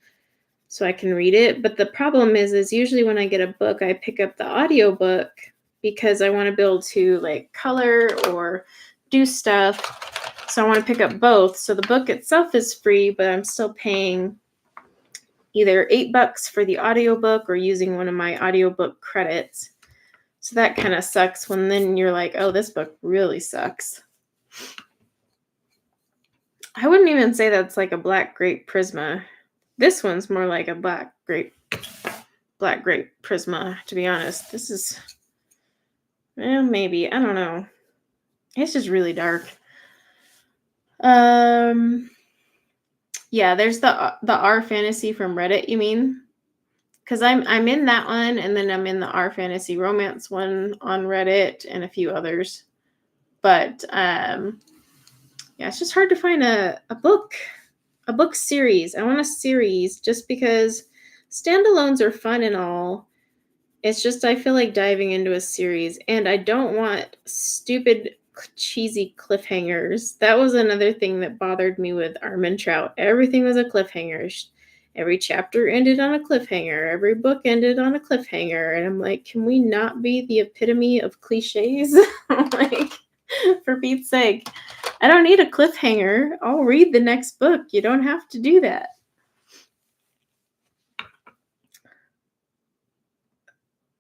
so I can read it. But the problem is usually when I get a book, I pick up the audiobook because I want to be able to like color or do stuff. So I want to pick up both. So the book itself is free, but I'm still paying either $8 for the audiobook or using one of my audiobook credits. So that kind of sucks when then you're like, oh, this book really sucks. I wouldn't even say that's like a black grape Prisma. This one's more like a black grape Prisma, to be honest. This is, well, maybe, I don't know. It's just really dark. Yeah, there's the R fantasy from Reddit, you mean? Because I'm in that one, and then I'm in the R fantasy romance one on Reddit and a few others. But yeah, it's just hard to find a book series. I want a series just because standalones are fun and all. It's just I feel like diving into a series, and I don't want stupid cheesy cliffhangers. That was another thing that bothered me with Armin Trout. Everything was a cliffhanger. Every chapter ended on a cliffhanger. Every book ended on a cliffhanger. And I'm like, can we not be the epitome of cliches? Like, for Pete's sake, I don't need a cliffhanger. I'll read the next book. You don't have to do that.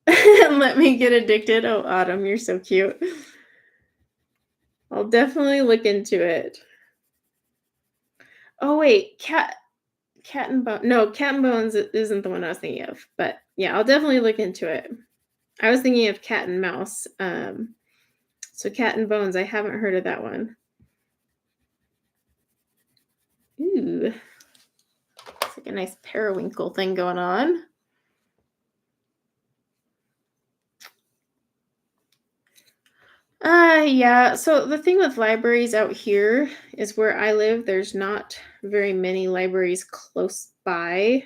Let me get addicted. Oh, Autumn, you're so cute. I'll definitely look into it. Oh, wait. Cat and Bones. No, Cat and Bones isn't the one I was thinking of. But yeah, I'll definitely look into it. I was thinking of Cat and Mouse. So Cat and Bones, I haven't heard of that one. Ooh. It's like a nice periwinkle thing going on. Yeah, so the thing with libraries out here is where I live, there's not very many libraries close by.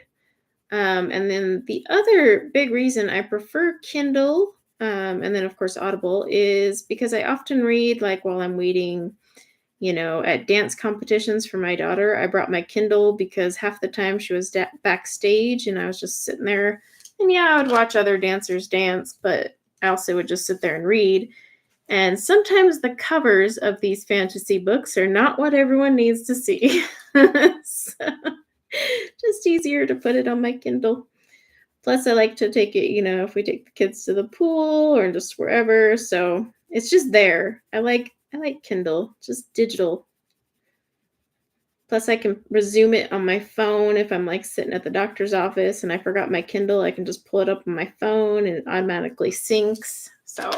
And then the other big reason I prefer Kindle, and then of course Audible, is because I often read like while I'm waiting, at dance competitions for my daughter. I brought my Kindle because half the time she was backstage and I was just sitting there. And yeah, I would watch other dancers dance, but I also would just sit there and read. And sometimes the covers of these fantasy books are not what everyone needs to see. So, just easier to put it on my Kindle. Plus, I like to take it, if we take the kids to the pool or just wherever. So it's just there. I like Kindle, just digital. Plus, I can resume it on my phone if I'm like sitting at the doctor's office and I forgot my Kindle. I can just pull it up on my phone and it automatically syncs. So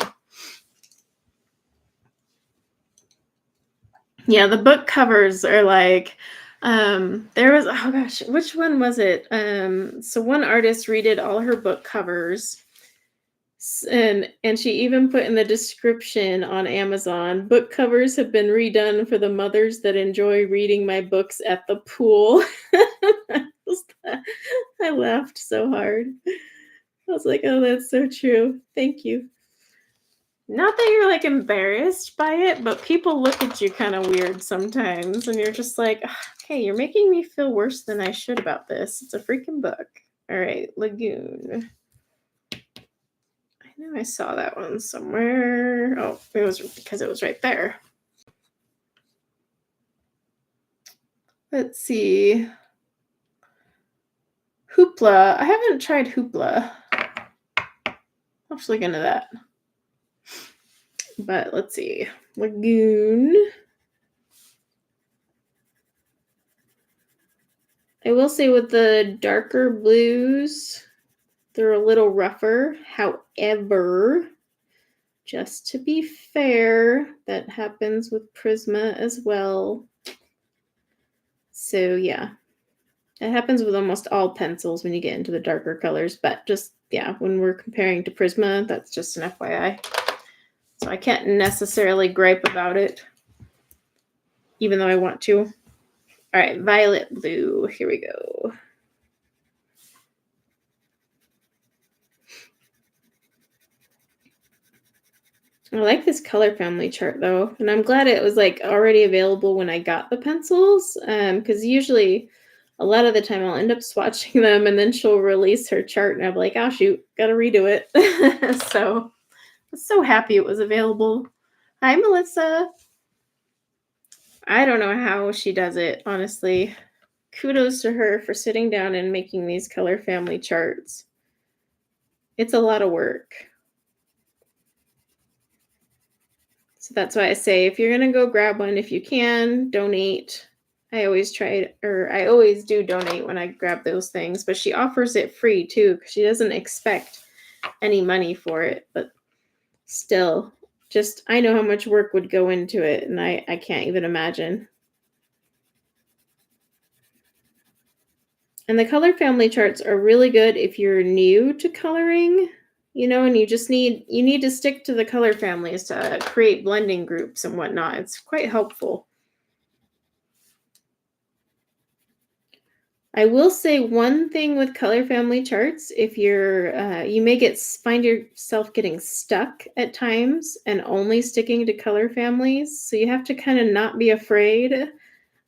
yeah, the book covers are like, there was, oh gosh, which one was it? So one artist redid all her book covers. And she even put in the description on Amazon, book covers have been redone for the mothers that enjoy reading my books at the pool. I laughed so hard. I was like, oh, that's so true. Thank you. Not that you're like embarrassed by it, but people look at you kind of weird sometimes, and you're just like, okay, you're making me feel worse than I should about this. It's a freaking book. All right, Lagoon. I know I saw that one somewhere. Oh, it was because it was right there. Let's see. Hoopla. I haven't tried Hoopla. I'll have to look into that. But let's see. Lagoon. I will say with the darker blues, they're a little rougher. However, just to be fair, that happens with Prisma as well. So yeah, it happens with almost all pencils when you get into the darker colors. But just, yeah, when we're comparing to Prisma, that's just an FYI. So I can't necessarily gripe about it, even though I want to. All right, violet blue. Here we go. I like this color family chart though, and I'm glad it was like already available when I got the pencils, because usually a lot of the time I'll end up swatching them and then she'll release her chart and I'm like, oh shoot, gotta redo it. So I'm so happy it was available. Hi, Melissa. I don't know how she does it, honestly. Kudos to her for sitting down and making these color family charts. It's a lot of work. So that's why I say if you're going to go grab one, if you can, donate. I always do donate when I grab those things, but she offers it free too because she doesn't expect any money for it. But still, just I know how much work would go into it, and I can't even imagine. And the color family charts are really good if you're new to coloring. And you need to stick to the color families to create blending groups and whatnot. It's quite helpful. I will say one thing with color family charts, if you may find yourself getting stuck at times and only sticking to color families. So you have to kind of not be afraid.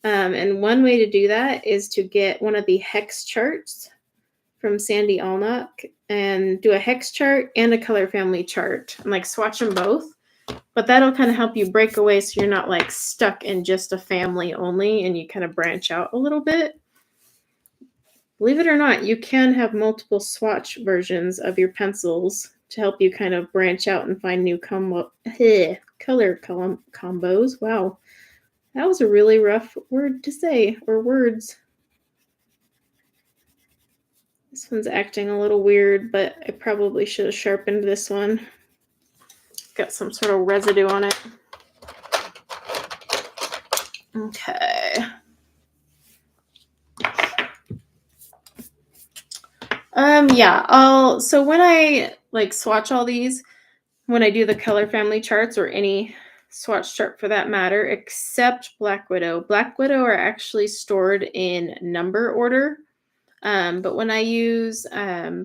And one way to do that is to get one of the hex charts from Sandy Allnock and do a hex chart and a color family chart and like swatch them both. But that'll kind of help you break away so you're not like stuck in just a family only and you kind of branch out a little bit. Believe it or not, you can have multiple swatch versions of your pencils to help you kind of branch out and find new color combos. Wow, that was a really rough word to say, or words. This one's acting a little weird, but I probably should have sharpened this one. Got some sort of residue on it. Okay. Yeah, so when I like swatch all these, when I do the color family charts or any swatch chart for that matter, except Black Widow. Black Widow are actually stored in number order. But when I use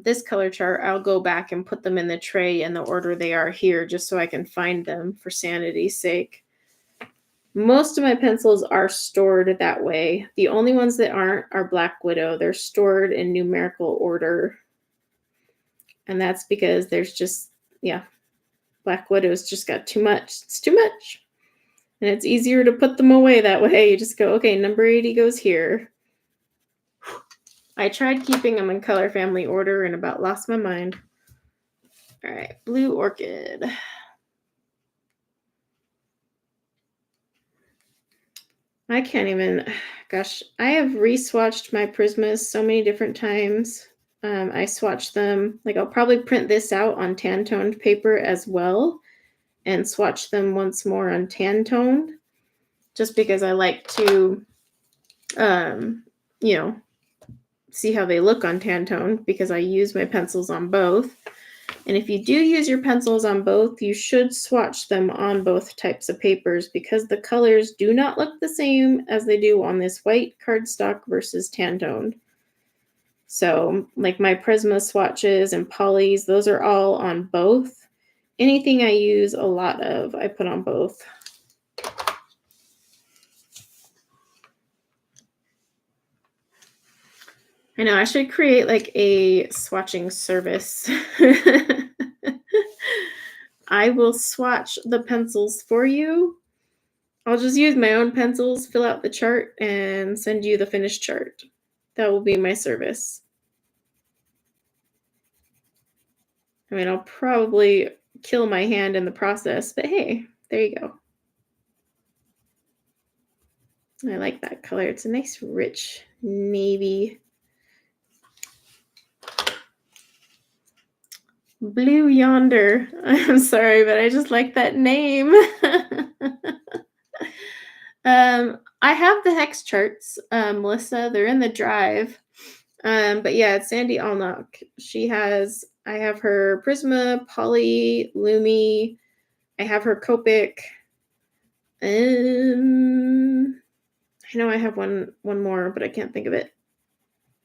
this color chart, I'll go back and put them in the tray in the order they are here, just so I can find them for sanity's sake. Most of my pencils are stored that way. The only ones that aren't are Black Widow. They're stored in numerical order. And that's because there's just, Black Widow's just got too much. It's too much. And it's easier to put them away that way. You just go, okay, number 80 goes here. I tried keeping them in color family order and about lost my mind. All right, Blue Orchid. I can't even, gosh, I have re-swatched my Prismas so many different times. I swatch them, like I'll probably print this out on tan-toned paper as well and swatch them once more on tan-toned, just because I like to, see how they look on tan-toned because I use my pencils on both. And if you do use your pencils on both, you should swatch them on both types of papers because the colors do not look the same as they do on this white cardstock versus tan toned. So like my Prisma swatches and polys, those are all on both. Anything I use a lot of, I put on both. I know I should create like a swatching service. I will swatch the pencils for you. I'll just use my own pencils, fill out the chart, and send you the finished chart. That will be my service. I mean, I'll probably kill my hand in the process, but hey, there you go. I like that color. It's a nice, rich navy. Blue Yonder. I'm sorry, but I just like that name. I have the hex charts, Melissa. They're in the drive. But yeah, it's Sandy Alnock. I have her Prisma, Poly, Lumi. I have her Copic. I know I have one more, but I can't think of it.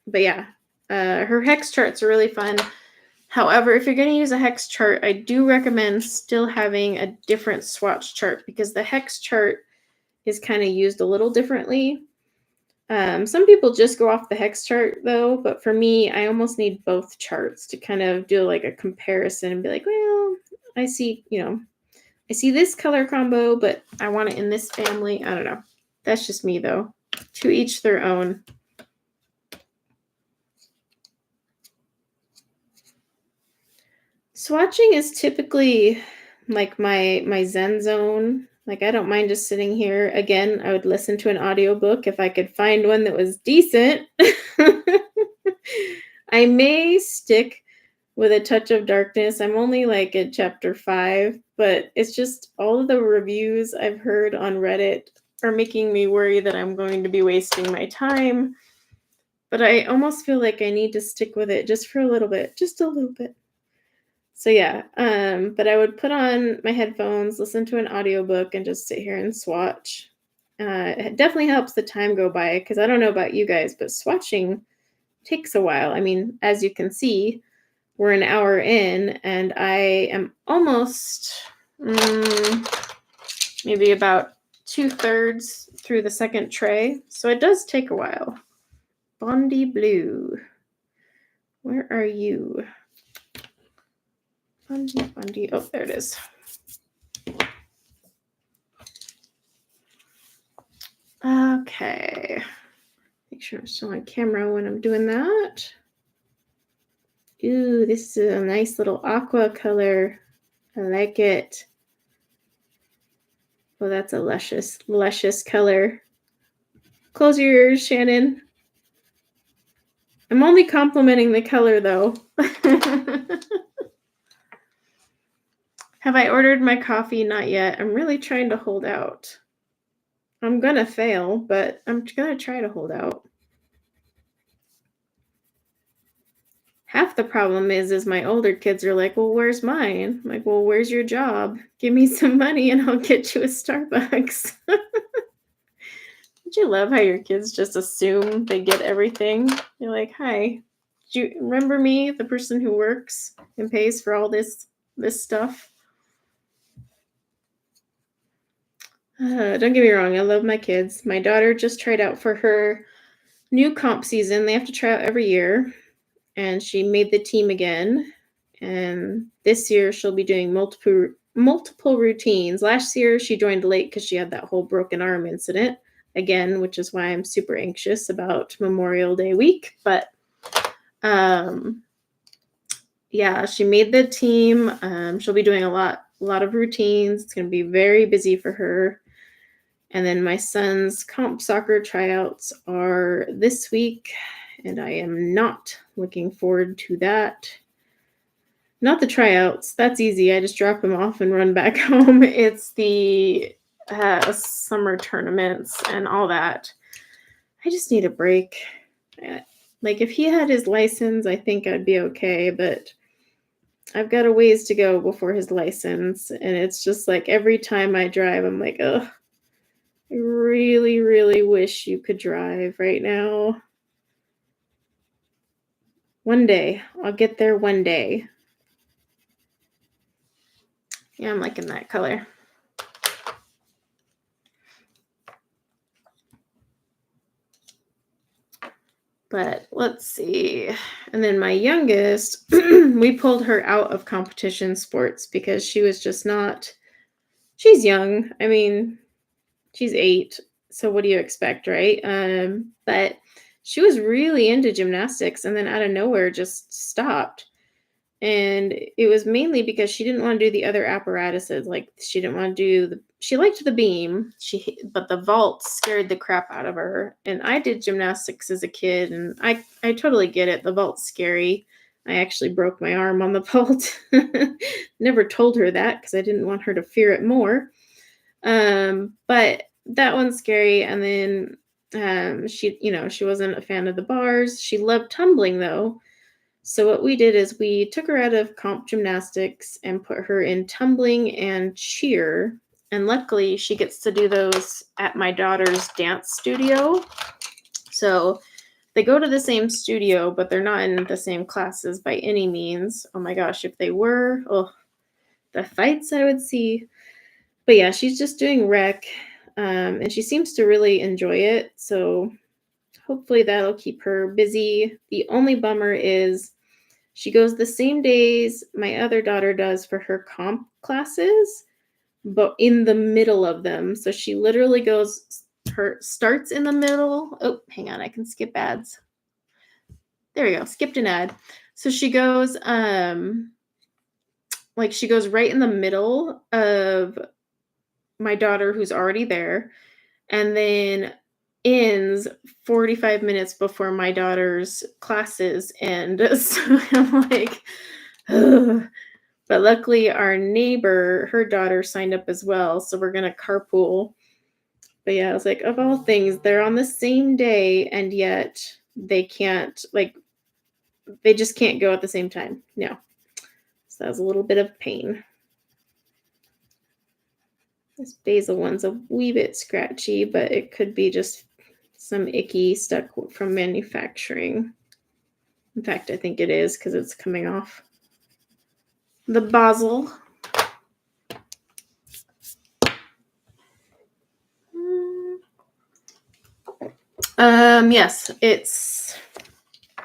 But yeah, her hex charts are really fun. However, if you're going to use a hex chart, I do recommend still having a different swatch chart because the hex chart is kind of used a little differently. Some people just go off the hex chart though, but for me, I almost need both charts to kind of do like a comparison and be like, well, I see this color combo, but I want it in this family. I don't know. That's just me though. To each their own. Swatching is typically like my zen zone. Like I don't mind just sitting here. Again, I would listen to an audiobook if I could find one that was decent. I may stick with A Touch of Darkness. I'm only like at chapter 5, but it's just all of the reviews I've heard on Reddit are making me worry that I'm going to be wasting my time. But I almost feel like I need to stick with it just for a little bit, just a little bit. So yeah, but I would put on my headphones, listen to an audiobook, and just sit here and swatch. It definitely helps the time go by because I don't know about you guys, but swatching takes a while. I mean, as you can see, we're an hour in, and I am almost maybe about 2/3 through the second tray. So it does take a while. Bondi Blue. Where are you? Bondi. Oh, there it is. Okay. Make sure I'm still on camera when I'm doing that. Ooh, this is a nice little aqua color. I like it. Oh, that's a luscious, luscious color. Close your ears, Shannon. I'm only complimenting the color, though. Have I ordered my coffee? Not yet. I'm really trying to hold out. I'm going to fail, but I'm going to try to hold out. Half the problem is my older kids are like, well, where's mine? I'm like, well, where's your job? Give me some money and I'll get you a Starbucks. Don't you love how your kids just assume they get everything? You're like, hi, do you remember me, the person who works and pays for all this stuff? Don't get me wrong, I love my kids. My daughter just tried out for her new comp season. They have to try out every year. And she made the team again. And this year she'll be doing multiple routines. Last year she joined late because she had that whole broken arm incident again, which is why I'm super anxious about Memorial Day week. But yeah, she made the team. She'll be doing a lot of routines. It's going to be very busy for her. And then my son's comp soccer tryouts are this week, and I am not looking forward to that. Not the tryouts. That's easy. I just drop him off and run back home. It's the summer tournaments and all that. I just need a break. Like if he had his license, I think I'd be okay, but I've got a ways to go before his license, and it's just like every time I drive, I'm like, ugh, I really, really wish you could drive right now. One day. I'll get there one day. Yeah, I'm liking that color. But let's see. And then my youngest, we pulled her out of competition sports because she was just not, she's young. I mean, she's 8. So what do you expect, right? But she was really into gymnastics and then out of nowhere just stopped. And it was mainly because she didn't want to do the other apparatuses. Like she didn't want to do she liked the beam, but the vault scared the crap out of her. And I did gymnastics as a kid, and I totally get it. The vault's scary. I actually broke my arm on the vault. Never told her that because I didn't want her to fear it more. But that one's scary. And then she wasn't a fan of the bars. She loved tumbling though. So what we did is we took her out of comp gymnastics and put her in tumbling and cheer. And luckily she gets to do those at my daughter's dance studio. So they go to the same studio, but they're not in the same classes by any means. Oh my gosh, if they were, the fights I would see. But yeah, she's just doing rec, and she seems to really enjoy it. So hopefully that'll keep her busy. The only bummer is she goes the same days my other daughter does for her comp classes, but in the middle of them. So she literally starts in the middle. Oh, hang on, I can skip ads. There we go, skipped an ad. So she goes, she goes right in the middle of my daughter who's already there, and then ends 45 minutes before my daughter's classes end. So I'm like, ugh. But luckily our neighbor, her daughter signed up as well. So we're going to carpool. But yeah, I was like, of all things, they're on the same day and yet they can't, they just can't go at the same time. No. So that was a little bit of pain. This basil one's a wee bit scratchy, but it could be just some icky stuck from manufacturing. In fact, I think it is because it's coming off. The basil. Yes, it's,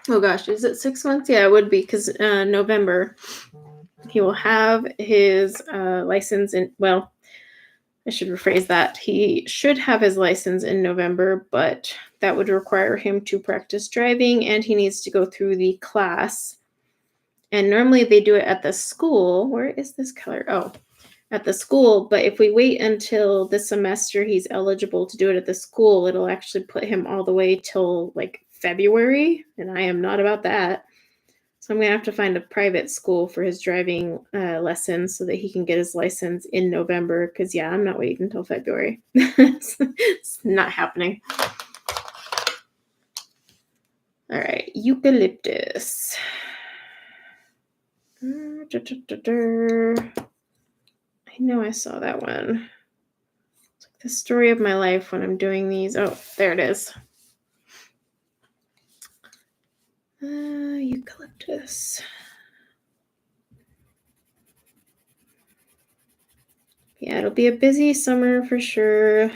oh gosh, is it 6 months? Yeah, it would be because November he will have his license in, well, I should rephrase that. He should have his license in November, but that would require him to practice driving and he needs to go through the class. And normally they do it at the school. Where is this color? Oh, at the school. But if we wait until this semester he's eligible to do it at the school, it'll actually put him all the way till like February. And I am not about that. So I'm going to have to find a private school for his driving lessons so that he can get his license in November. Because, yeah, I'm not waiting until February. It's not happening. All right, eucalyptus. I know I saw that one. It's like the story of my life when I'm doing these. Oh, there it is. Eucalyptus. Yeah, it'll be a busy summer for sure.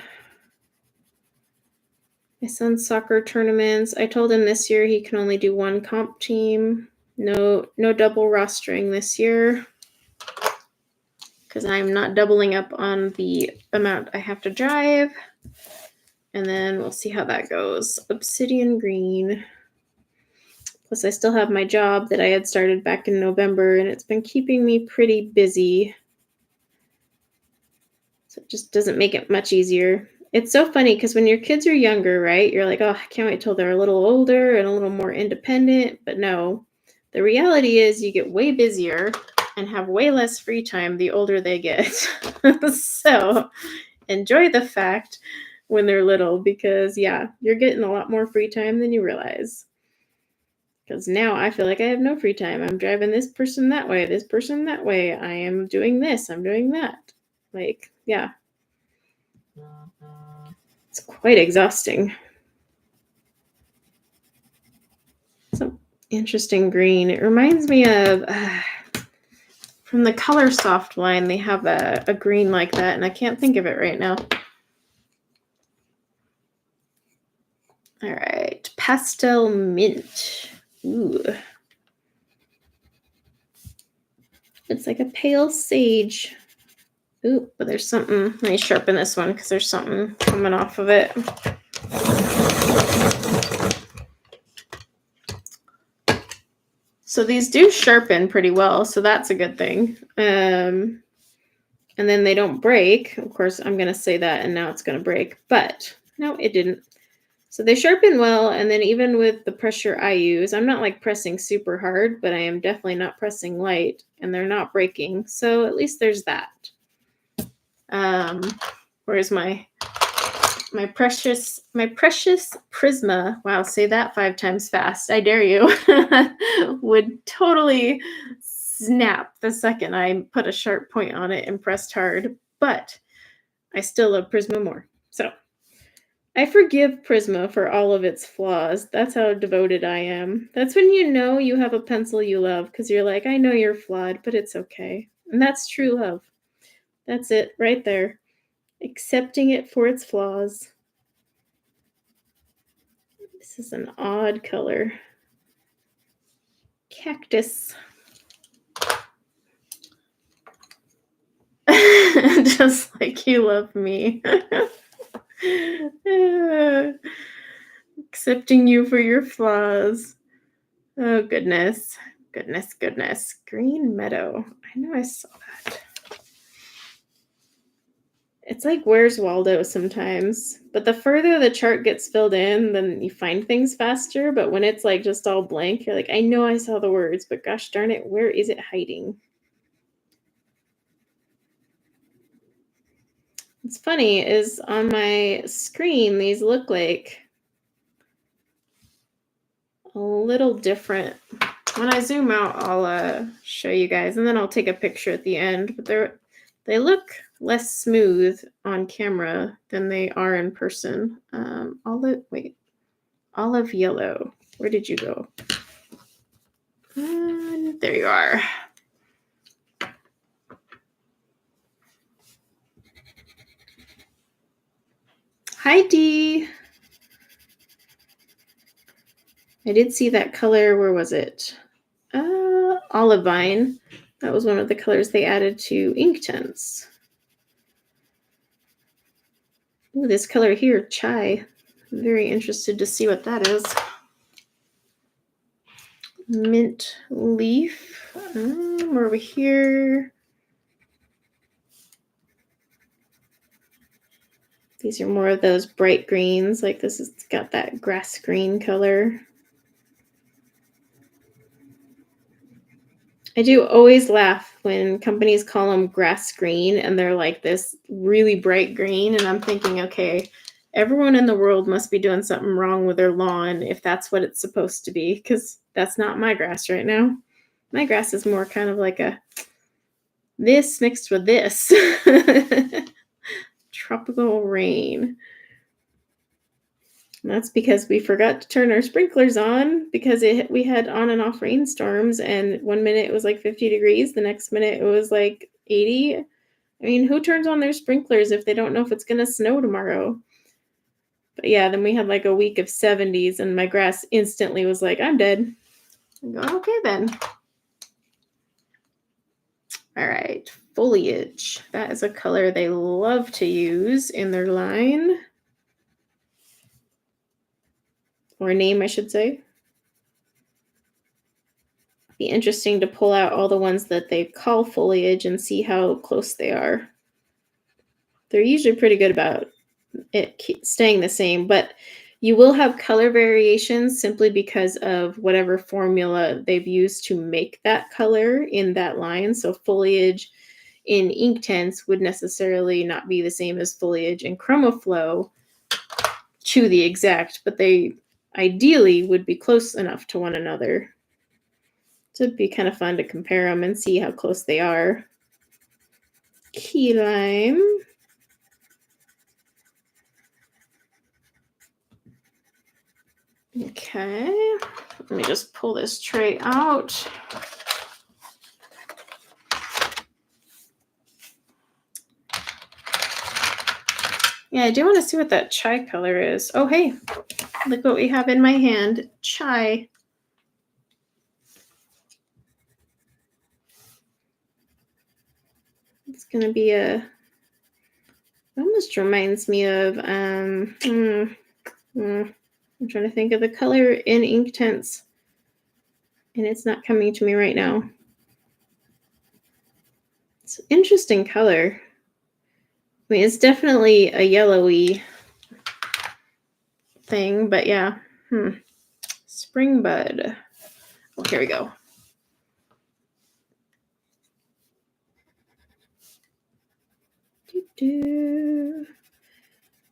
My son's soccer tournaments. I told him this year he can only do one comp team. No double rostering this year because I'm not doubling up on the amount I have to drive. And then we'll see how that goes. Obsidian green. Plus I still have my job that I had started back in November and it's been keeping me pretty busy. So it just doesn't make it much easier. It's so funny because when your kids are younger, right, you're like, oh, I can't wait till they're a little older and a little more independent. But no, the reality is you get way busier and have way less free time the older they get. So enjoy the fact when they're little because, yeah, you're getting a lot more free time than you realize. Because now I feel like I have no free time. I'm driving this person that way, this person that way. I am doing this, I'm doing that. Like, yeah. It's quite exhausting. Some interesting green. It reminds me of, from the Color Soft line, they have a green like that, and I can't think of it right now. All right, Pastel Mint. Ooh. It's like a pale sage. Ooh, but there's something. Let me sharpen this one because there's something coming off of it. So these do sharpen pretty well, so that's a good thing. And then they don't break. Of course, I'm going to say that, and now it's going to break. But no, it didn't. So they sharpen well, and then even with the pressure I use, I'm not like pressing super hard, but I am definitely not pressing light, and they're not breaking. So at least there's that. Whereas my precious Prisma, wow, say that 5 times fast, I dare you, would totally snap the second I put a sharp point on it and pressed hard, but I still love Prisma more. So I forgive Prisma for all of its flaws. That's how devoted I am. That's when you know you have a pencil you love, because you're like, I know you're flawed, but it's okay. And that's true love. That's it right there. Accepting it for its flaws. This is an odd color. Cactus. Just like you love me. Accepting you for your flaws. Oh, goodness. Goodness. Green Meadow. I know I saw that. It's like Where's Waldo sometimes. But the further the chart gets filled in, then you find things faster. But when it's like just all blank, you're like, I know I saw the words, but gosh darn it, where is it hiding? What's funny is on my screen, these look like a little different. When I zoom out, I'll show you guys, and then I'll take a picture at the end. But they look less smooth on camera than they are in person. Olive yellow. Where did you go? There you are. Hi, Dee. I did see that color. Where was it? Olivine. That was one of the colors they added to Inktense. Ooh, this color here, Chai. I'm very interested to see what that is. Mint leaf. We're over here. These are more of those bright greens. Like this has got that grass green color. I do always laugh when companies call them grass green and they're like this really bright green. And I'm thinking, okay, everyone in the world must be doing something wrong with their lawn if that's what it's supposed to be, because that's not my grass right now. My grass is more kind of like a this mixed with this. Tropical rain. And that's because we forgot to turn our sprinklers on because we had on and off rainstorms, and 1 minute it was like 50 degrees, the next minute it was like 80. I mean, who turns on their sprinklers if they don't know if it's going to snow tomorrow? But yeah, then we had like a week of 70s, and my grass instantly was like, I'm dead. I go, okay then. All right, foliage. That is a color they love to use in their line. Or name, I should say. Be interesting to pull out all the ones that they call foliage and see how close they are. They're usually pretty good about it staying the same, but you will have color variations simply because of whatever formula they've used to make that color in that line. So foliage in Inktense would necessarily not be the same as foliage in Chromaflow to the exact, but they ideally would be close enough to one another. So it'd be kind of fun to compare them and see how close they are. Key lime. Okay, let me just pull this tray out. Yeah, I do want to see what that chai color is. Oh, hey, look what we have in my hand. Chai. It's going to be it almost reminds me of, I'm trying to think of the color in Inktense, and it's not coming to me right now. It's an interesting color. I mean, it's definitely a yellowy thing, but yeah. Spring Bud. Oh, here we go.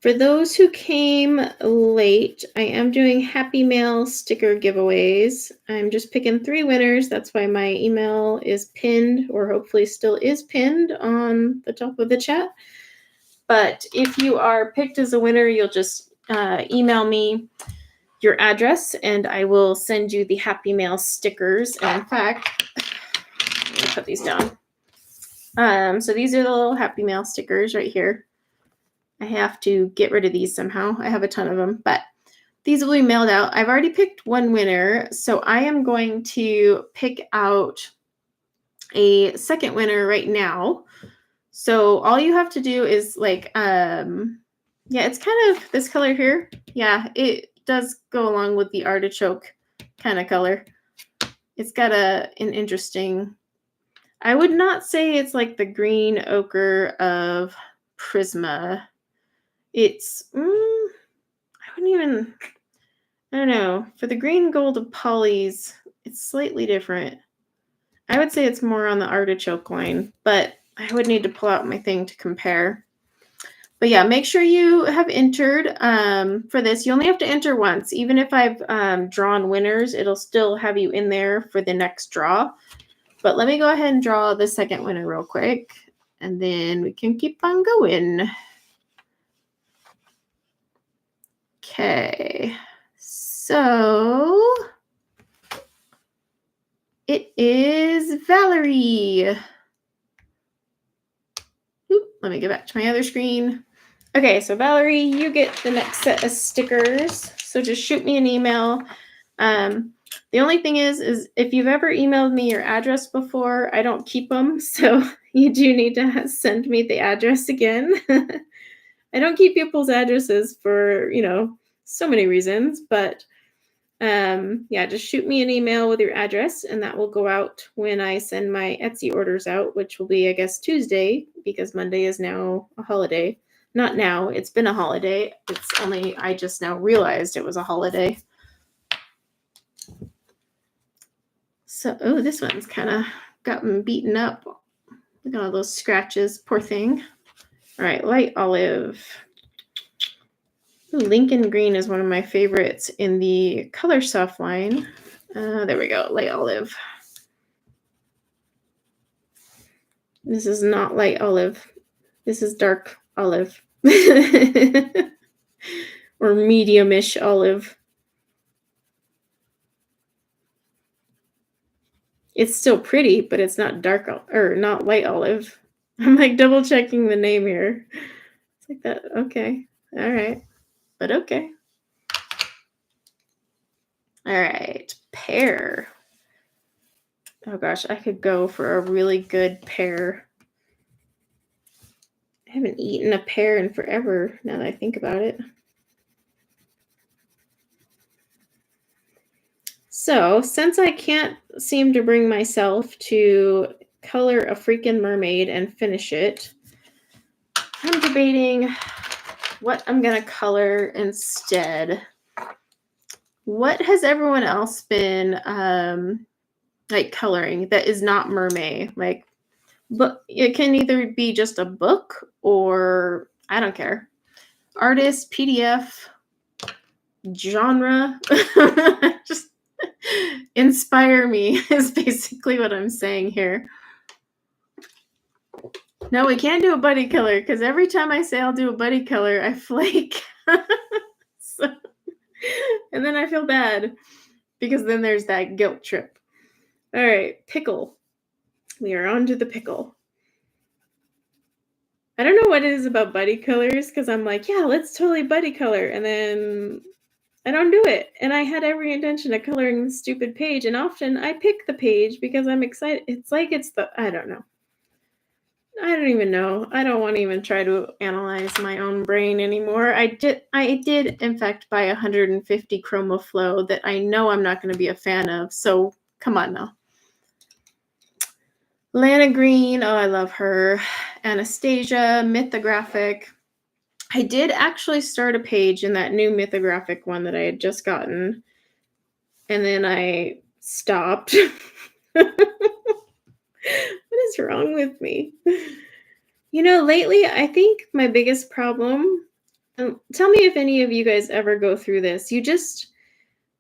For those who came late, I am doing Happy Mail sticker giveaways. I'm just picking 3 winners. That's why my email is pinned, or hopefully still is pinned on the top of the chat. But if you are picked as a winner, you'll just email me your address and I will send you the Happy Mail stickers. And in fact, let me put these down. So these are the little Happy Mail stickers right here. I have to get rid of these somehow. I have a ton of them, but these will be mailed out. I've already picked one winner, so I am going to pick out a second winner right now. So all you have to do is like, yeah, it's kind of this color here. Yeah, it does go along with the artichoke kind of color. It's got an interesting, I would not say it's like the green ochre of Prisma. It's, I don't know. For the green gold of Polly's, it's slightly different. I would say it's more on the artichoke line, but I would need to pull out my thing to compare. But yeah, make sure you have entered for this. You only have to enter once. Even if I've drawn winners, it'll still have you in there for the next draw. But let me go ahead and draw the second winner real quick, and then we can keep on going. Okay, so it is Valerie. Oop, let me get back to my other screen. Okay, so Valerie, you get the next set of stickers. So just shoot me an email. The only thing is if you've ever emailed me your address before, I don't keep them. So you do need to send me the address again. I don't keep people's addresses for, so many reasons, but yeah, just shoot me an email with your address and that will go out when I send my Etsy orders out, which will be, I guess, Tuesday, because Monday is now a holiday. Not now, it's been a holiday. It's only, I just now realized it was a holiday. So, oh, this one's kind of gotten beaten up. Look at all those scratches, poor thing. All right, light olive. Ooh, Lincoln green is one of my favorites in the Color Soft line. There we go, light olive. This is not light olive. This is dark olive. Or medium-ish olive. It's still pretty, but it's not dark or not light olive. I'm like double checking the name here. It's like that. Okay. All right. But okay. All right. Pear. Oh gosh, I could go for a really good pear. I haven't eaten a pear in forever now that I think about it. So, since I can't seem to bring myself to color a freaking mermaid and finish it, I'm debating what I'm going to color instead. What has everyone else been like coloring that is not mermaid? Like, but it can either be just a book or I don't care. Artist, PDF. genre. Just inspire me is basically what I'm saying here. No, we can't do a buddy color because every time I say I'll do a buddy color, I flake. So, and then I feel bad because then there's that guilt trip. All right, pickle. We are on to the pickle. I don't know what it is about buddy colors because I'm like, yeah, let's totally buddy color. And then I don't do it. And I had every intention of coloring the stupid page. And often I pick the page because I'm excited. It's like I don't know. I don't even know. I don't want to even try to analyze my own brain anymore. I did, in fact, buy 150 Chromaflow that I know I'm not going to be a fan of. So come on now. Lana Green. Oh, I love her. Anastasia, Mythographic. I did actually start a page in that new Mythographic one that I had just gotten. And then I stopped. What is wrong with me? You know, lately, I think my biggest problem, tell me if any of you guys ever go through this.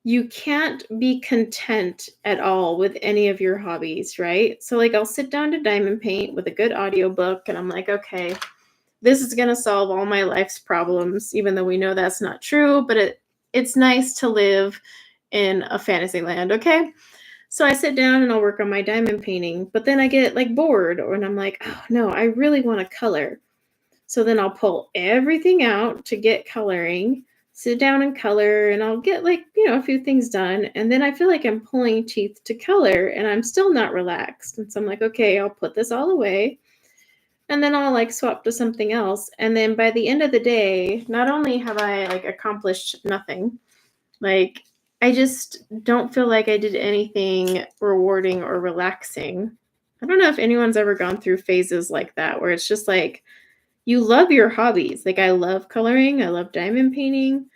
You can't be content at all with any of your hobbies, right? So like I'll sit down to diamond paint with a good audiobook and I'm like, okay, this is going to solve all my life's problems, even though we know that's not true, but it's nice to live in a fantasy land, okay? So I sit down and I'll work on my diamond painting, but then I get like bored and I'm like, oh no, I really want to color. So then I'll pull everything out to get coloring, sit down and color, and I'll get like, a few things done. And then I feel like I'm pulling teeth to color and I'm still not relaxed. And so I'm like, okay, I'll put this all away. And then I'll like swap to something else. And then by the end of the day, not only have I like accomplished nothing, like I just don't feel like I did anything rewarding or relaxing. I don't know if anyone's ever gone through phases like that where it's just like you love your hobbies. Like I love coloring, I love diamond painting,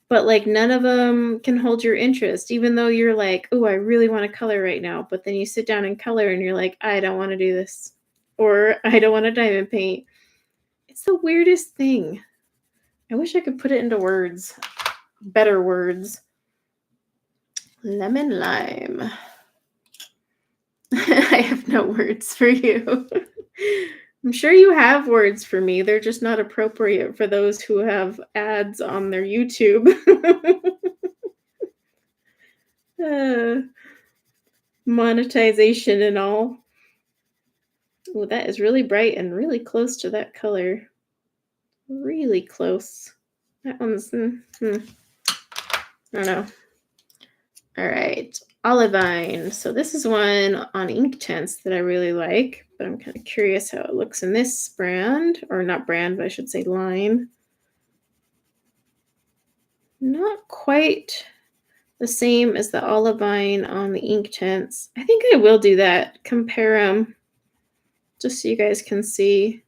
but like none of them can hold your interest, even though you're like, oh, I really want to color right now. But then you sit down and color and you're like, I don't want to do this. Or I don't want to diamond paint. It's the weirdest thing. I wish I could put it into words. Better words. Lemon lime. I have no words for you. I'm sure you have words for me. They're just not appropriate for those who have ads on their YouTube. Monetization and all. Oh, that is really bright and really close to that color. Really close. That one's, I don't know. All right, Olivine. So this is one on Inktense that I really like, but I'm kind of curious how it looks in this brand, or not brand, but I should say line. Not quite the same as the Olivine on the Inktense. I think I will do that, compare them, just so you guys can see.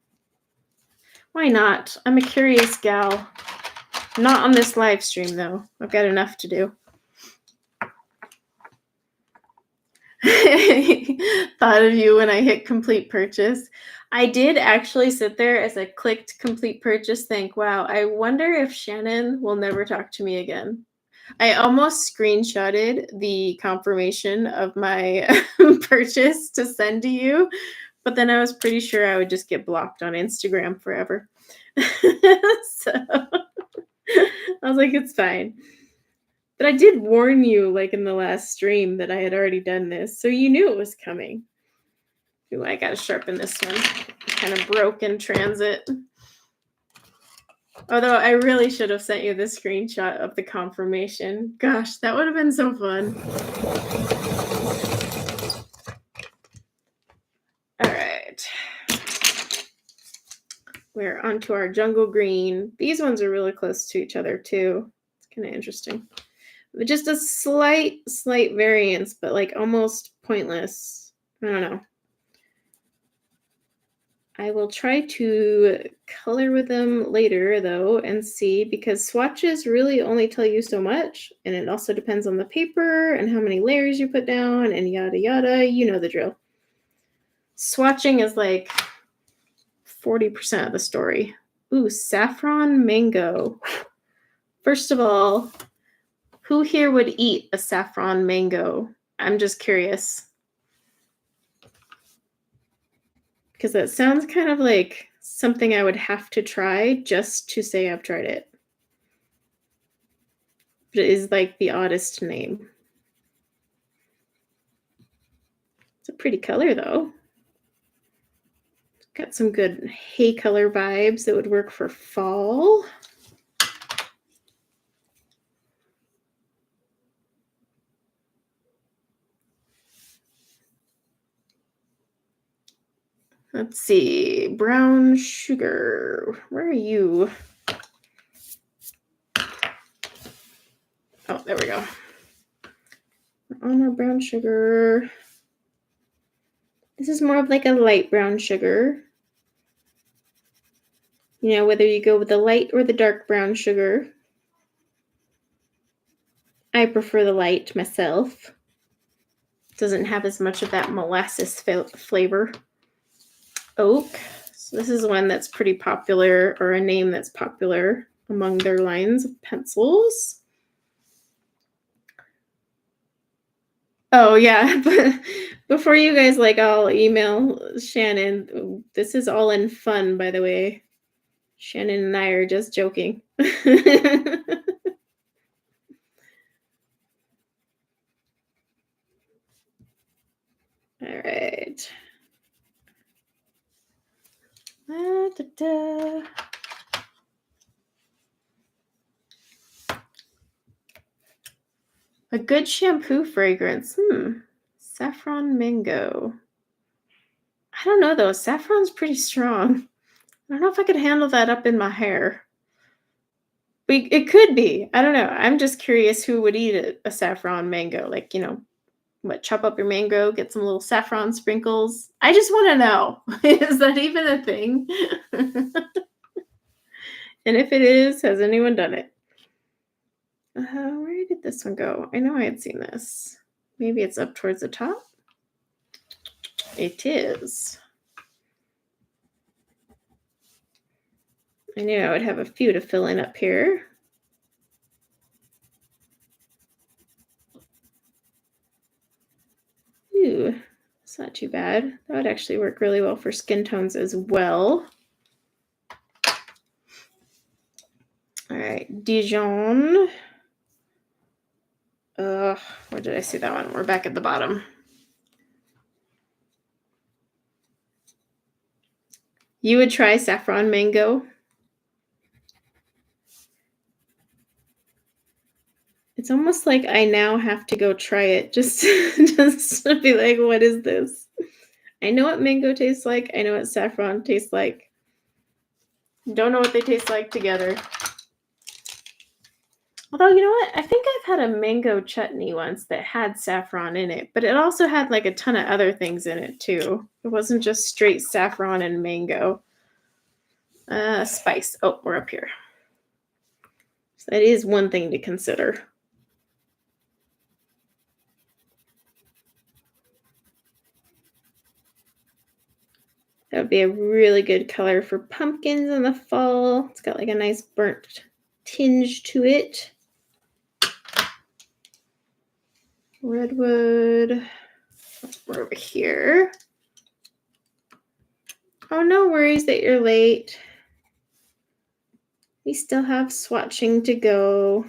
Why not? I'm a curious gal. Not on this live stream, though. I've got enough to do. Thought of you when I hit complete purchase. I did actually sit there as I clicked complete purchase, think, wow, I wonder if Shannon will never talk to me again. I almost screenshotted the confirmation of my purchase to send to you, but then I was pretty sure I would just get blocked on Instagram forever. So I was like, it's fine. But I did warn you, like in the last stream, that I had already done this, so you knew it was coming. Ooh, I gotta sharpen this one. It kind of broke in transit. Although I really should have sent you the screenshot of the confirmation. Gosh, that would have been so fun. All right. We're onto our jungle green. These ones are really close to each other too. It's kind of interesting. Just a slight variance, but like almost pointless. I don't know. I will try to color with them later, though, and see, because swatches really only tell you so much, and it also depends on the paper and how many layers you put down and yada yada. You know the drill. Swatching is like 40% of the story. Ooh, saffron mango. First of all, who here would eat a saffron mango? I'm just curious. Because that sounds kind of like something I would have to try just to say I've tried it. But it is like the oddest name. It's a pretty color though. Got some good hay color vibes that would work for fall. Let's see, brown sugar. Where are you? Oh, there we go. We're on our brown sugar. This is more of like a light brown sugar. You know, whether you go with the light or the dark brown sugar. I prefer the light myself. It doesn't have as much of that molasses flavor. Oak. So this is one that's pretty popular, or a name that's popular among their lines of pencils. Oh yeah, but before you guys like all email Shannon, this is all in fun, by the way. Shannon and I are just joking. All right. A good shampoo fragrance. Saffron mango. I don't know though. Saffron's pretty strong. I don't know if I could handle that up in my hair. But it could be. I don't know. I'm just curious who would eat a saffron mango. Like, you know, what, chop up your mango, get some little saffron sprinkles. I just want to know. Is that even a thing? And if it is, has anyone done it? Where did this one go? I know I had seen this. Maybe it's up towards the top. It is. I knew I would have a few to fill in up here. Ooh, it's not too bad. That would actually work really well for skin tones as well. All right, Dijon. Where did I see that one? We're back at the bottom. You would try saffron mango? It's almost like I now have to go try it just to be like, what is this? I know what mango tastes like. I know what saffron tastes like. Don't know what they taste like together. Although, you know what? I think I've had a mango chutney once that had saffron in it, but it also had like a ton of other things in it too. It wasn't just straight saffron and mango. Spice. Oh, we're up here. So that is one thing to consider. That would be a really good color for pumpkins in the fall. It's got like a nice burnt tinge to it. Redwood. We're over here. Oh, no worries that you're late. We still have swatching to go.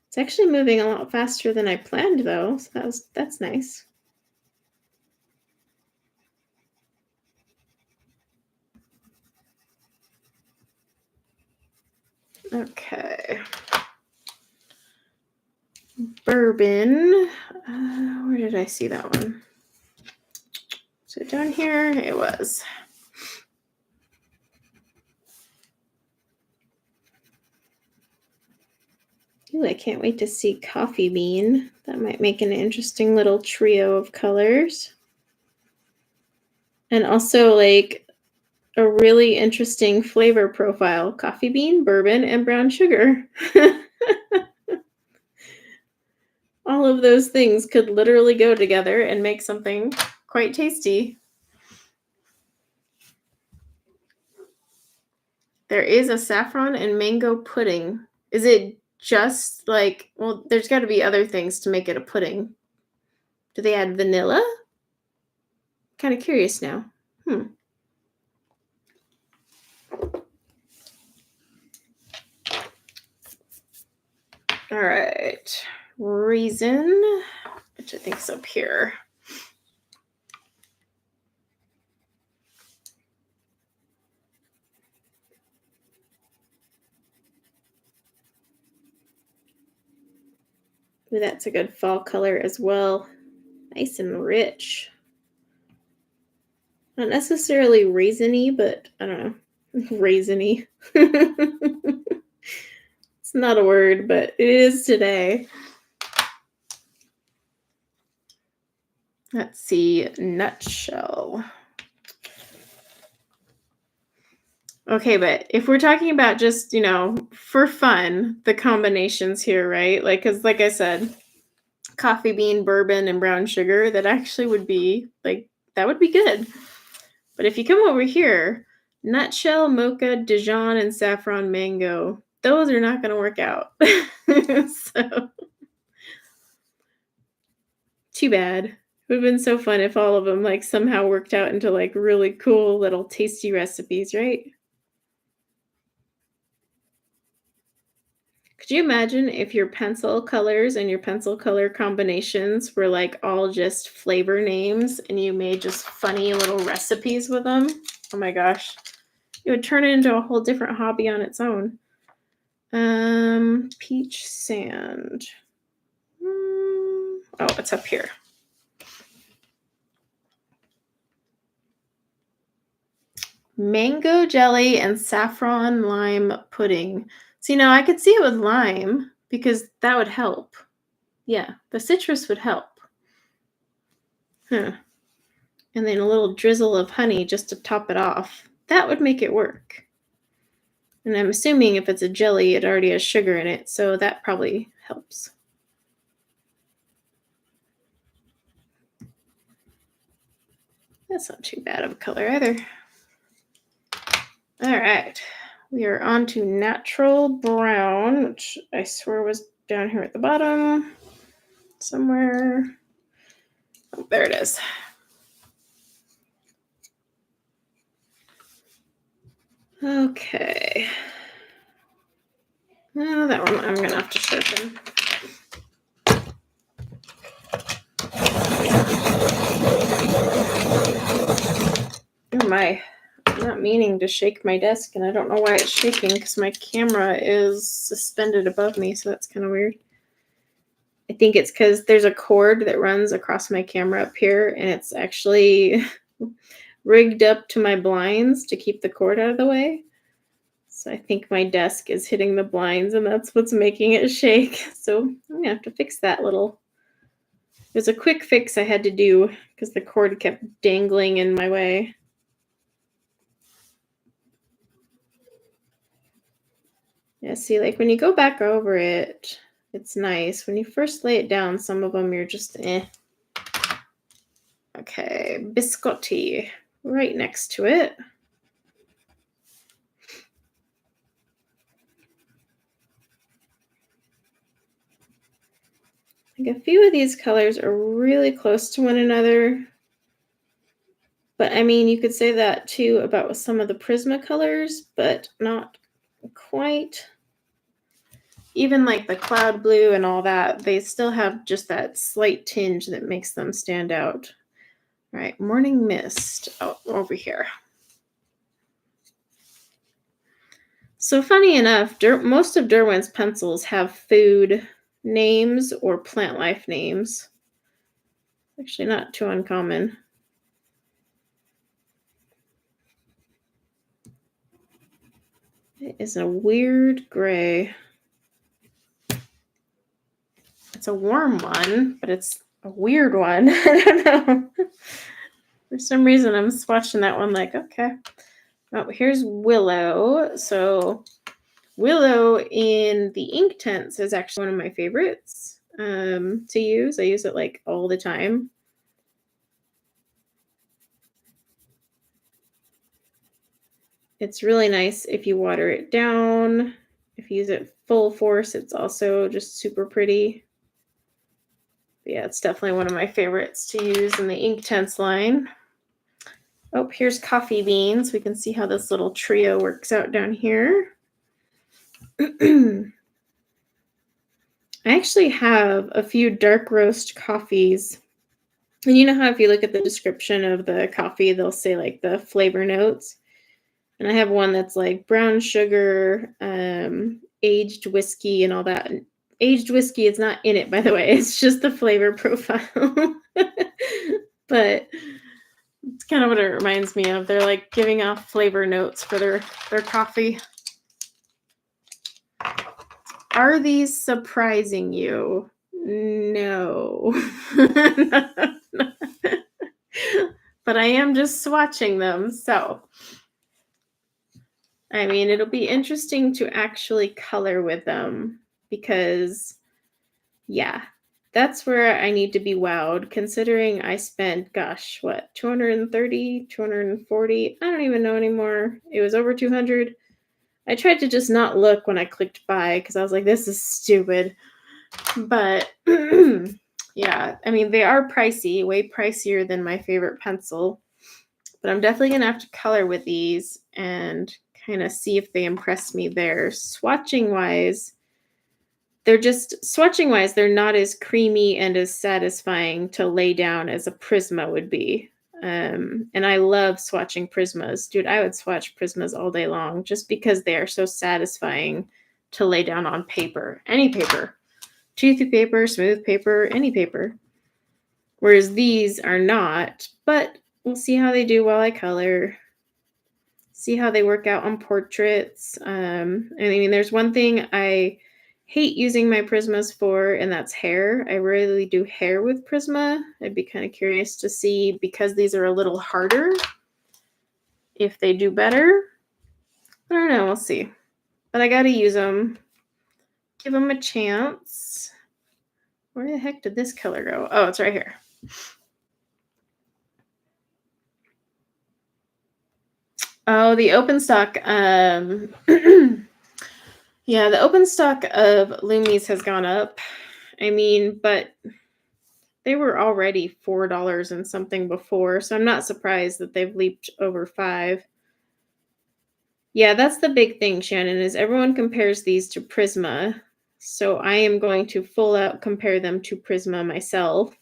It's actually moving a lot faster than I planned, though, so that's nice. Okay. Bourbon. Where did I see that one? So down here it was. Ooh, I can't wait to see coffee bean. That might make an interesting little trio of colors. And also like a really interesting flavor profile. Coffee bean, bourbon, and brown sugar. All of those things could literally go together and make something quite tasty. There is a saffron and mango pudding. Is it just like, well, there's got to be other things to make it a pudding. Do they add vanilla? Kind of curious now. All right. Reason, which I think is up here. Ooh, that's a good fall color as well. Nice and rich. Not necessarily raisiny, but I don't know. Raisiny. It's not a word, but it is today. Let's see. Nutshell. Okay, but if we're talking about just, for fun, the combinations here, right? Like, because like I said, coffee bean, bourbon, and brown sugar, that actually would be, like, that would be good. But if you come over here, nutshell, mocha, Dijon, and saffron mango, those are not going to work out. So, too bad. It would have been so fun if all of them, like, somehow worked out into, like, really cool little tasty recipes, right? Could you imagine if your pencil colors and your pencil color combinations were like all just flavor names and you made just funny little recipes with them? Oh my gosh. It would turn it into a whole different hobby on its own. Peach sand. Oh, it's up here. Mango jelly and saffron lime pudding. See, now I could see it with lime because that would help. Yeah, the citrus would help. Huh. And then a little drizzle of honey just to top it off. That would make it work. And I'm assuming if it's a jelly, it already has sugar in it, so that probably helps. That's not too bad of a color either. All right. We are on to natural brown, which I swear was down here at the bottom somewhere. Oh, there it is. Okay. Oh, that one I'm going to have to sharpen. Oh my. I'm not meaning to shake my desk, and I don't know why it's shaking because my camera is suspended above me, so that's kind of weird. I think it's because there's a cord that runs across my camera up here, and it's actually rigged up to my blinds to keep the cord out of the way. So I think my desk is hitting the blinds, and that's what's making it shake. So I'm going to have to fix that little. There's a quick fix I had to do because the cord kept dangling in my way. Yeah, see, like when you go back over it, it's nice. When you first lay it down, some of them you're just eh. Okay, biscotti right next to it. Like a few of these colors are really close to one another. But I mean, you could say that too about some of the Prisma colors, but not quite. Even like the cloud blue and all that, they still have just that slight tinge that makes them stand out. All right, morning mist over here. So funny enough, most of Derwent's pencils have food names or plant life names. Actually, not too uncommon. It is a weird gray. It's a warm one, but it's a weird one. I don't know. For some reason, I'm swatching that one like, okay. Oh, here's Willow. So Willow in the ink tints is actually one of my favorites to use. I use it like all the time. It's really nice if you water it down. If you use it full force, it's also just super pretty. But yeah, it's definitely one of my favorites to use in the Inktense line. Oh, here's coffee beans. We can see how this little trio works out down here. I actually have a few dark roast coffees. And you know how if you look at the description of the coffee, they'll say like the flavor notes. And I have one that's like brown sugar, aged whiskey and all that. And aged whiskey is not in it, by the way. It's just the flavor profile. But it's kind of what it reminds me of. They're like giving off flavor notes for their coffee. Are these surprising you? No. But I am just swatching them, so I mean, it'll be interesting to actually color with them because, yeah, that's where I need to be wowed, considering I spent, gosh, what, 230, 240? I don't even know anymore. It was over 200. I tried to just not look when I clicked buy because I was like, this is stupid. But yeah, I mean, they are pricey, way pricier than my favorite pencil. But I'm definitely going to have to color with these and kind of see if they impress me there. Swatching wise, they're not as creamy and as satisfying to lay down as a Prisma would be. And I love swatching Prismas. Dude, I would swatch Prismas all day long just because they are so satisfying to lay down on paper. Any paper. Toothy paper, smooth paper, any paper. Whereas these are not, but we'll see how they do while I color. See how they work out on portraits. I mean, there's one thing I hate using my Prismas for, and that's hair. I rarely do hair with Prisma. I'd be kind of curious to see, because these are a little harder, if they do better. I don't know. We'll see. But I got to use them. Give them a chance. Where the heck did this color go? Oh, it's right here. Oh, the open stock. Yeah, the open stock of Lumis has gone up. I mean, but they were already $4 and something before, so I'm not surprised that they've leaped over $5. Yeah, that's the big thing, Shannon, is everyone compares these to Prisma. So I am going to full out compare them to Prisma myself.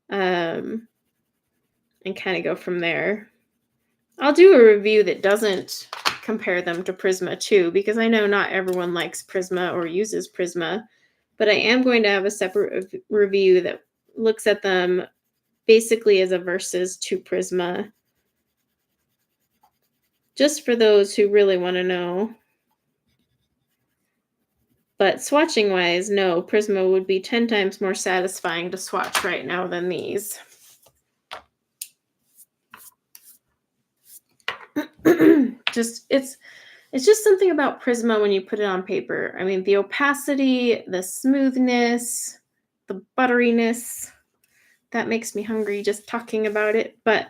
And kind of go from there. I'll do a review that doesn't compare them to Prisma too, because I know not everyone likes Prisma or uses Prisma, but I am going to have a separate review that looks at them basically as a versus to Prisma, just for those who really want to know. But swatching wise, no, Prisma would be 10 times more satisfying to swatch right now than these. It's just something about Prisma when you put it on paper. I mean, the opacity, the smoothness, the butteriness, that makes me hungry just talking about it. But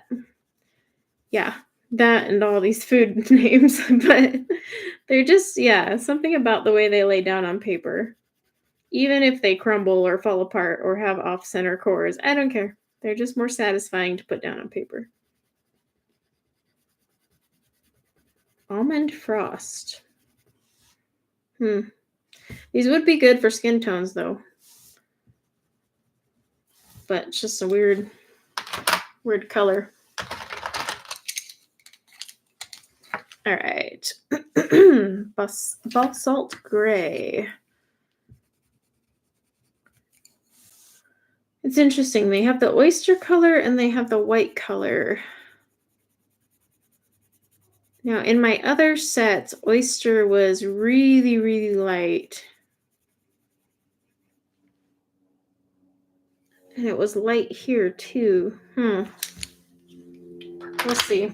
yeah, that and all these food names. But they're just, yeah, something about the way they lay down on paper. Even if they crumble or fall apart or have off-center cores, I don't care. They're just more satisfying to put down on paper. Almond Frost. These would be good for skin tones, though. But it's just a weird color. All right. Basalt Gray. It's interesting. They have the oyster color and they have the white color. Now, in my other sets, oyster was really, really light. And it was light here, too. We'll see.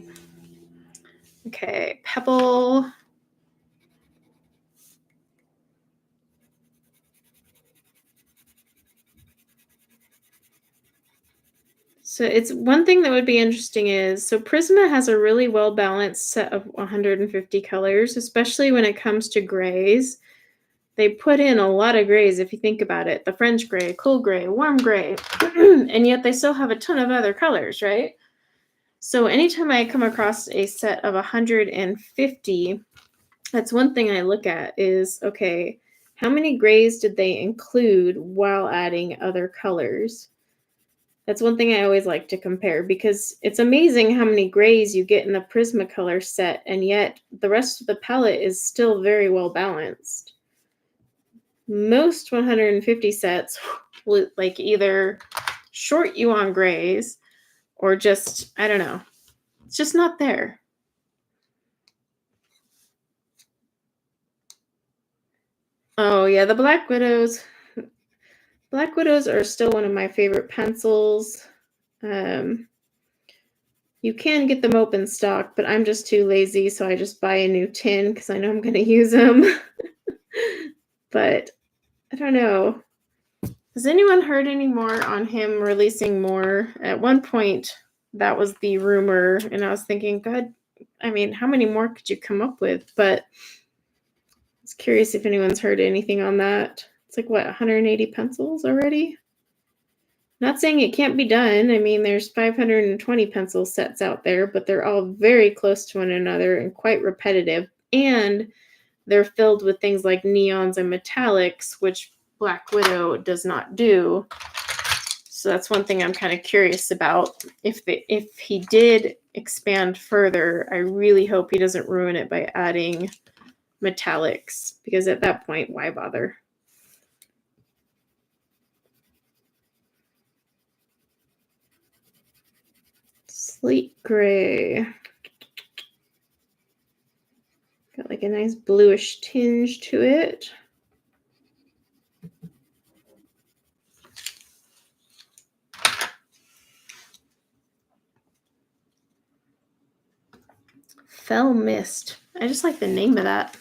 Okay, Pebble. So it's one thing that would be interesting is, so Prisma has a really well-balanced set of 150 colors, especially when it comes to grays. They put in a lot of grays if you think about it. The French gray, cool gray, warm gray, and yet they still have a ton of other colors, right? So anytime I come across a set of 150, that's one thing I look at is, okay, how many grays did they include while adding other colors? That's one thing I always like to compare, because it's amazing how many grays you get in the Prismacolor set, and yet the rest of the palette is still very well balanced. Most 150 sets will like either short you on grays or just, I don't know, it's just not there. Oh yeah, the Black Widows. Black Widows are still one of my favorite pencils. You can get them open stock, but I'm just too lazy, so I just buy a new tin because I know I'm going to use them. But I don't know. Has anyone heard any more on him releasing more? At one point, that was the rumor, and I was thinking, God, I mean, how many more could you come up with? But I was curious if anyone's heard anything on that. It's like, what, 180 pencils already? Not saying it can't be done. I mean, there's 520 pencil sets out there, but they're all very close to one another and quite repetitive. And they're filled with things like neons and metallics, which Black Widow does not do. So that's one thing I'm kind of curious about. If he did expand further, I really hope he doesn't ruin it by adding metallics, because at that point, why bother? Slate gray. Got like a nice bluish tinge to it. Fell Mist. I just like the name of that.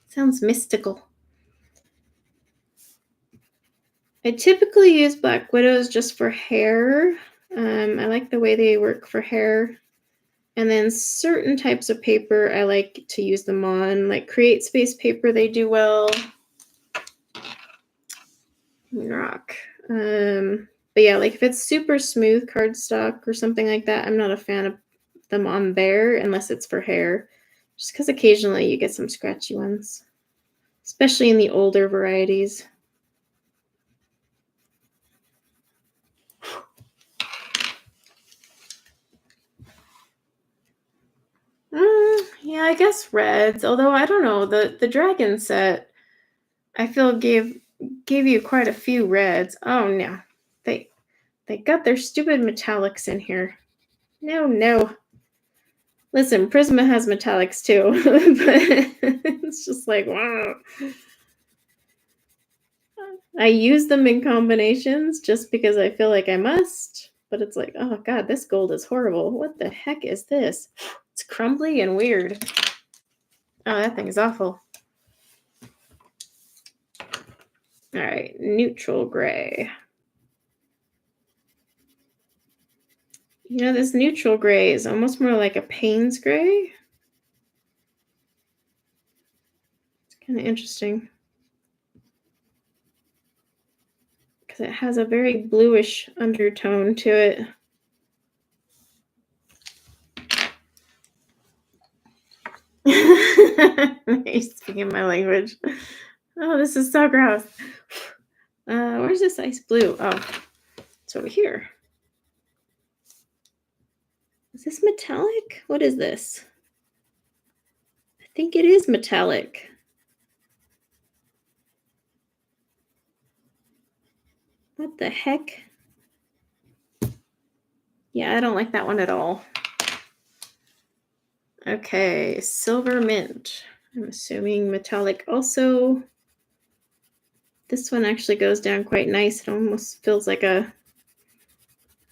Sounds mystical. I typically use Black Widows just for hair. I like the way they work for hair. And then certain types of paper, I like to use them on, like Create Space paper, they do well. Rock. But yeah, like if it's super smooth cardstock or something like that, I'm not a fan of them on there unless it's for hair. Just because occasionally you get some scratchy ones, especially in the older varieties. Yeah, I guess reds. Although I don't know, the dragon set, I feel gave you quite a few reds. Oh no, they got their stupid metallics in here. No. Listen, Prisma has metallics too, but it's just like, wow. I use them in combinations just because I feel like I must, but it's like, oh God, this gold is horrible. What the heck is this? It's crumbly and weird. Oh, that thing is awful. All right, neutral gray. You know, this neutral gray is almost more like a Payne's gray. It's kind of interesting because it has a very bluish undertone to it. He's speaking my language. Oh, this is so gross. Where's this ice blue? Oh, it's over here. Is this metallic? What is this? I think it is metallic. What the heck? Yeah, I don't like that one at all. Okay, silver mint. I'm assuming metallic also. This one actually goes down quite nice. It almost feels like a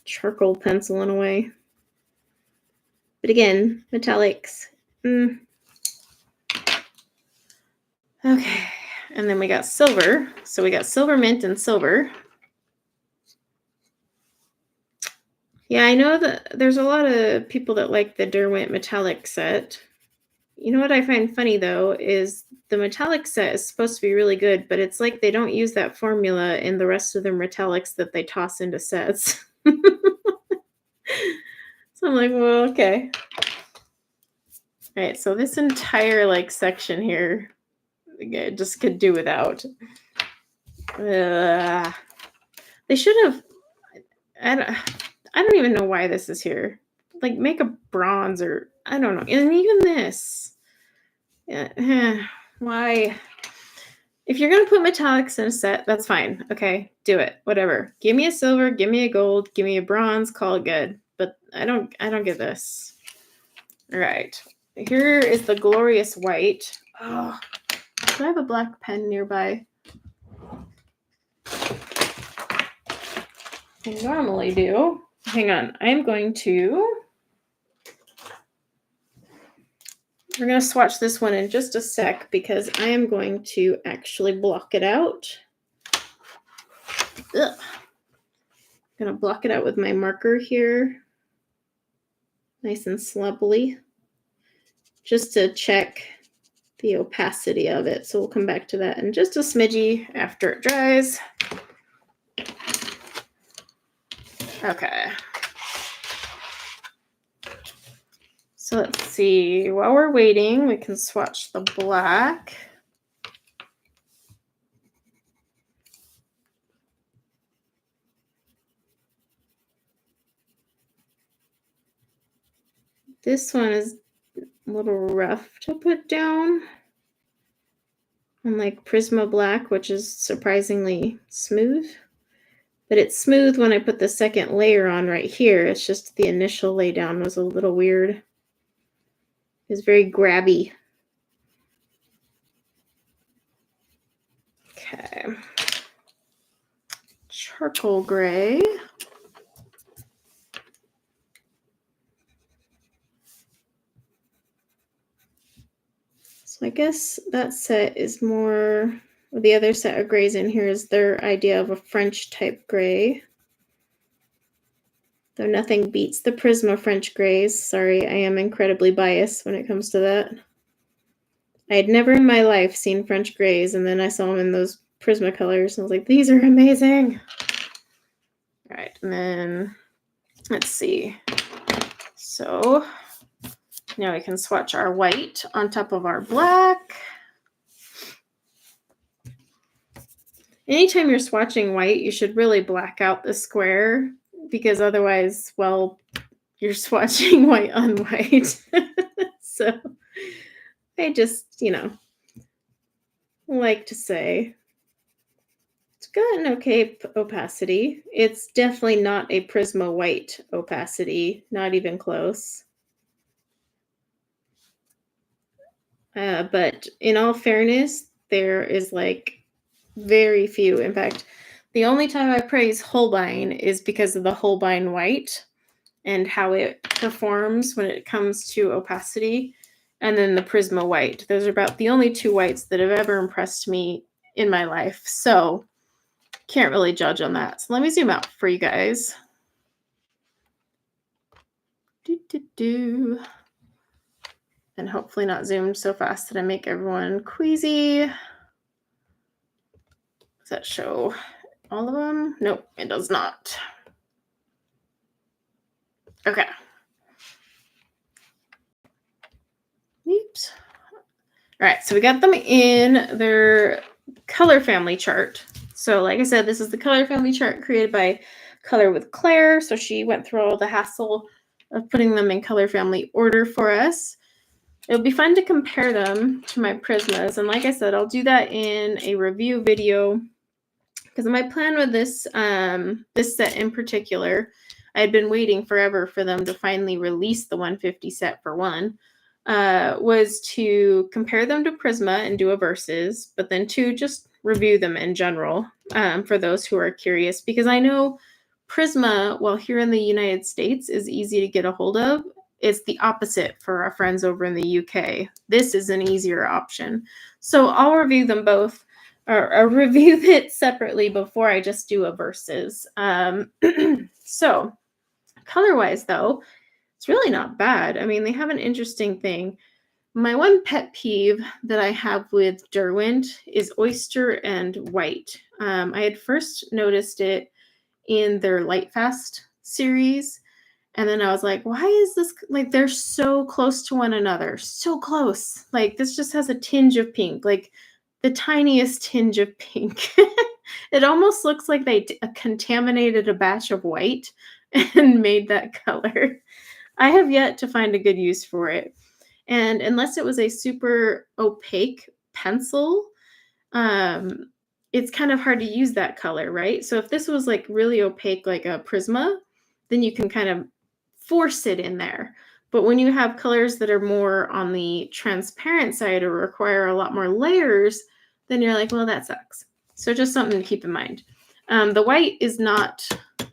charcoal pencil in a way. But again, metallics. Okay, and then we got silver. So we got silver mint and silver. Yeah, I know that there's a lot of people that like the Derwent metallic set. You know what I find funny though is the metallic set is supposed to be really good, but it's like they don't use that formula in the rest of their metallics that they toss into sets. So I'm like, well, okay. All right, so this entire like section here, I just could do without. They should have. I don't even know why this is here. Like, make a bronze or I don't know. And even this, why? If you're gonna put metallics in a set, that's fine. Okay, do it. Whatever. Give me a silver. Give me a gold. Give me a bronze. Call it good. But I don't get this. All right. Here is the glorious white. Oh, do I have a black pen nearby? I normally do. Hang on. I'm going to. We're going to swatch this one in just a sec because I am going to actually block it out. Ugh. I'm going to block it out with my marker here. Nice and sloppily. Just to check the opacity of it. So we'll come back to that in just a smidgy after it dries. Okay. So let's see. While we're waiting, we can swatch the black. This one is a little rough to put down. Unlike Prisma black, which is surprisingly smooth. But it's smooth when I put the second layer on right here. It's just the initial laydown was a little weird. It's very grabby. Okay. Charcoal gray. So I guess that set is more, the other set of grays in here is their idea of a French type gray. Though nothing beats the Prisma French grays. Sorry, I am incredibly biased when it comes to that. I had never in my life seen French grays, and then I saw them in those Prisma colors, and I was like, these are amazing. All right, and then let's see. So now we can swatch our white on top of our black. Anytime you're swatching white, you should really black out the square because otherwise, well, you're swatching white on white. So I just, like to say it's got an okay opacity. It's definitely not a Prisma white opacity, not even close. But in all fairness, there is like very few. In fact, the only time I praise Holbein is because of the Holbein white and how it performs when it comes to opacity. And then the Prisma white. Those are about the only two whites that have ever impressed me in my life. So can't really judge on that. So let me zoom out for you guys. And hopefully not zoomed so fast that I make everyone queasy. Does that show all of them? Nope, it does not. Okay. Oops. All right, so we got them in their color family chart. So like I said, this is the color family chart created by Color with Claire. So she went through all the hassle of putting them in color family order for us. It'll be fun to compare them to my Prismas. And like I said, I'll do that in a review video because my plan with this, this set in particular, I had been waiting forever for them to finally release the 150 set for one, was to compare them to Prisma and do a versus, but then two, just review them in general for those who are curious, because I know Prisma, while here in the United States is easy to get a hold of, it's the opposite for our friends over in the UK. This is an easier option. So I'll review them both, or review it separately before I just do a versus. So Color-wise, though, it's really not bad. I mean, they have an interesting thing. My one pet peeve that I have with Derwent is oyster and white. I had first noticed it in their Light Fast series, and then I was like, why is this like they're so close to one another? So close. Like this just has a tinge of pink, like the tiniest tinge of pink. It almost looks like they contaminated a batch of white and made that color. I have yet to find a good use for it. And unless it was a super opaque pencil, um, it's kind of hard to use that color, right? So if this was like really opaque, like a Prisma, then you can kind of force it in there. But when you have colors that are more on the transparent side or require a lot more layers, then you're like, well, that sucks. So just something to keep in mind. The white is not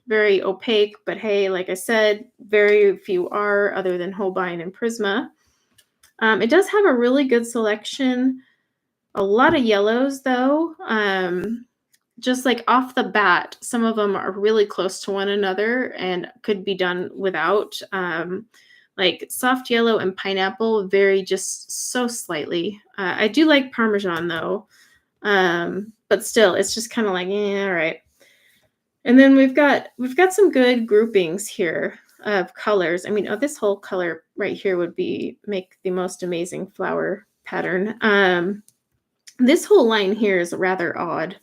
very opaque, but hey, like I said, very few are other than Holbein and Prisma. It does have a really good selection. A lot of yellows, though. Just like off the bat, some of them are really close to one another and could be done without. Like soft yellow and pineapple vary just so slightly. I do like Parmesan, though. But still, it's just kind of like, yeah, all right. And then we've got some good groupings here of colors. I mean, this whole color right here would make the most amazing flower pattern. This whole line here is a rather odd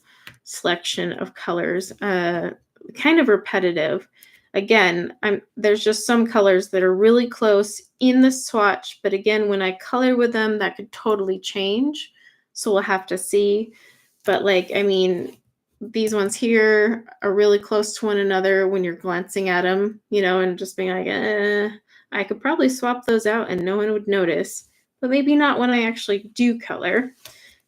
selection of colors, kind of repetitive. Again, there's just some colors that are really close in the swatch, but again, when I color with them, that could totally change. So we'll have to see. But like, I mean, these ones here are really close to one another when you're glancing at them, and just being like, I could probably swap those out and no one would notice, but maybe not when I actually do color.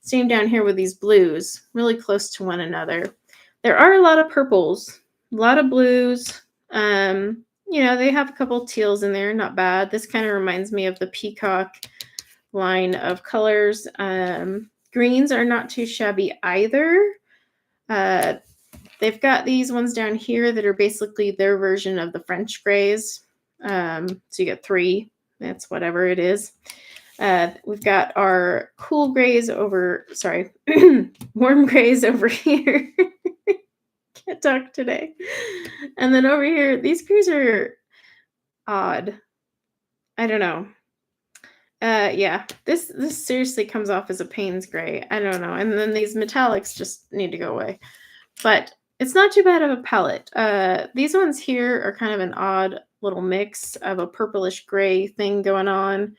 Same down here with these blues, really close to one another. There are a lot of purples, a lot of blues. They have a couple teals in there, not bad. This kind of reminds me of the peacock line of colors. Greens are not too shabby either. They've got these ones down here that are basically their version of the French grays. So you get 3. That's whatever it is. We've got our warm grays over here. Can't talk today. And then over here, these grays are odd. I don't know. Yeah, this seriously comes off as a Payne's gray. I don't know. And then these metallics just need to go away. But it's not too bad of a palette. These ones here are kind of an odd little mix of a purplish gray thing going on.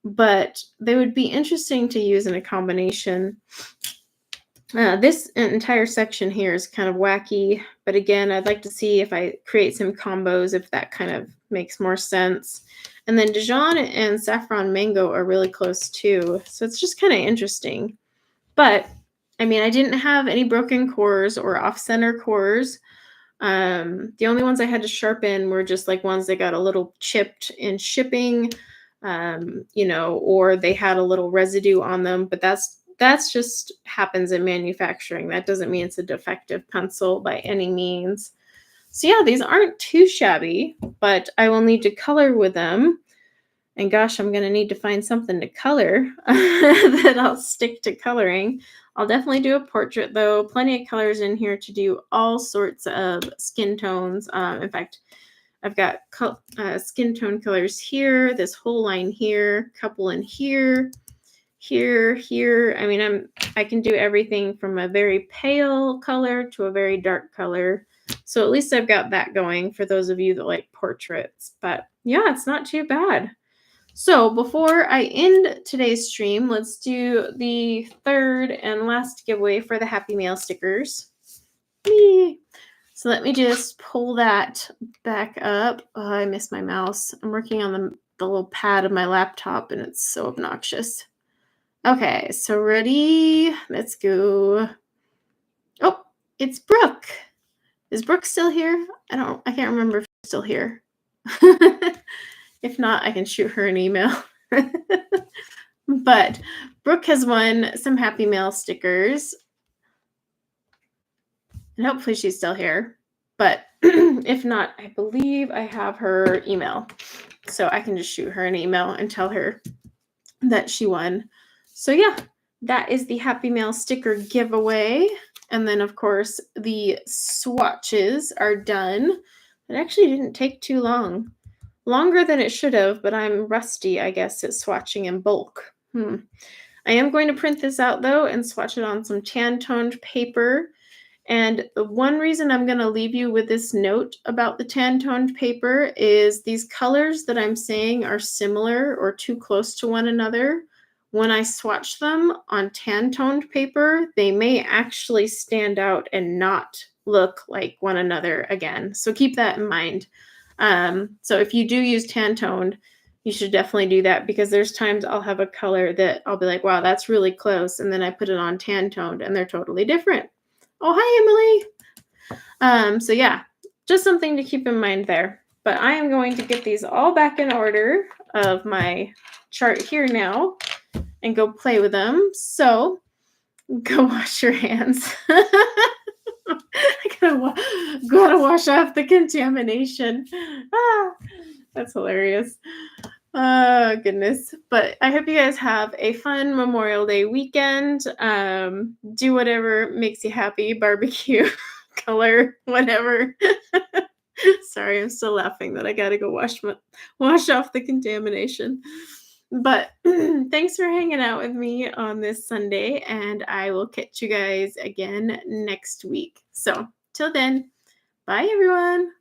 But they would be interesting to use in a combination. This entire section here is kind of wacky, but again, I'd like to see if I create some combos, if that kind of makes more sense. And then Dijon and Saffron Mango are really close too, so it's just kind of interesting. But, I mean, I didn't have any broken cores or off-center cores. The only ones I had to sharpen were just like ones that got a little chipped in shipping, or they had a little residue on them, but that's just happens in manufacturing. That doesn't mean it's a defective pencil by any means. So yeah, these aren't too shabby, but I will need to color with them. And gosh, I'm going to need to find something to color that I'll stick to coloring. I'll definitely do a portrait though. Plenty of colors in here to do all sorts of skin tones. In fact, I've got skin tone colors here, this whole line here, couple in here, here. I mean, I can do everything from a very pale color to a very dark color. So at least I've got that going for those of you that like portraits. But yeah, it's not too bad. So before I end today's stream, let's do the third and last giveaway for the Happy Mail stickers. Whee! So let me just pull that back up. Oh, I missed my mouse. I'm working on the little pad of my laptop and it's so obnoxious. Okay, so ready? Let's go. Oh, it's Brooke. Is Brooke still here? I can't remember if she's still here. If not, I can shoot her an email. But Brooke has won some Happy Mail stickers. And hopefully she's still here. But If not, I believe I have her email. So I can just shoot her an email and tell her that she won. So yeah, that is the Happy Mail sticker giveaway. And then, of course, the swatches are done. It actually didn't take too long. Longer than it should have, but I'm rusty, I guess, at swatching in bulk. I am going to print this out, though, and swatch it on some tan-toned paper. And the one reason I'm going to leave you with this note about the tan-toned paper is these colors that I'm saying are similar or too close to one another. When I swatch them on tan-toned paper, they may actually stand out and not look like one another again. So keep that in mind. So if you do use tan-toned, you should definitely do that, because there's times I'll have a color that I'll be like, wow, that's really close. And then I put it on tan-toned and they're totally different. Oh, hi, Emily. So yeah, just something to keep in mind there. But I am going to get these all back in order of my chart here now and go play with them. So go wash your hands. I gotta wash off the contamination. That's hilarious. Oh, goodness. But I hope you guys have a fun Memorial Day weekend. Do whatever makes you happy. Barbecue, color, whatever. Sorry, I'm still laughing that I gotta go wash off the contamination. But thanks for hanging out with me on this Sunday, and I will catch you guys again next week. So till then, bye everyone.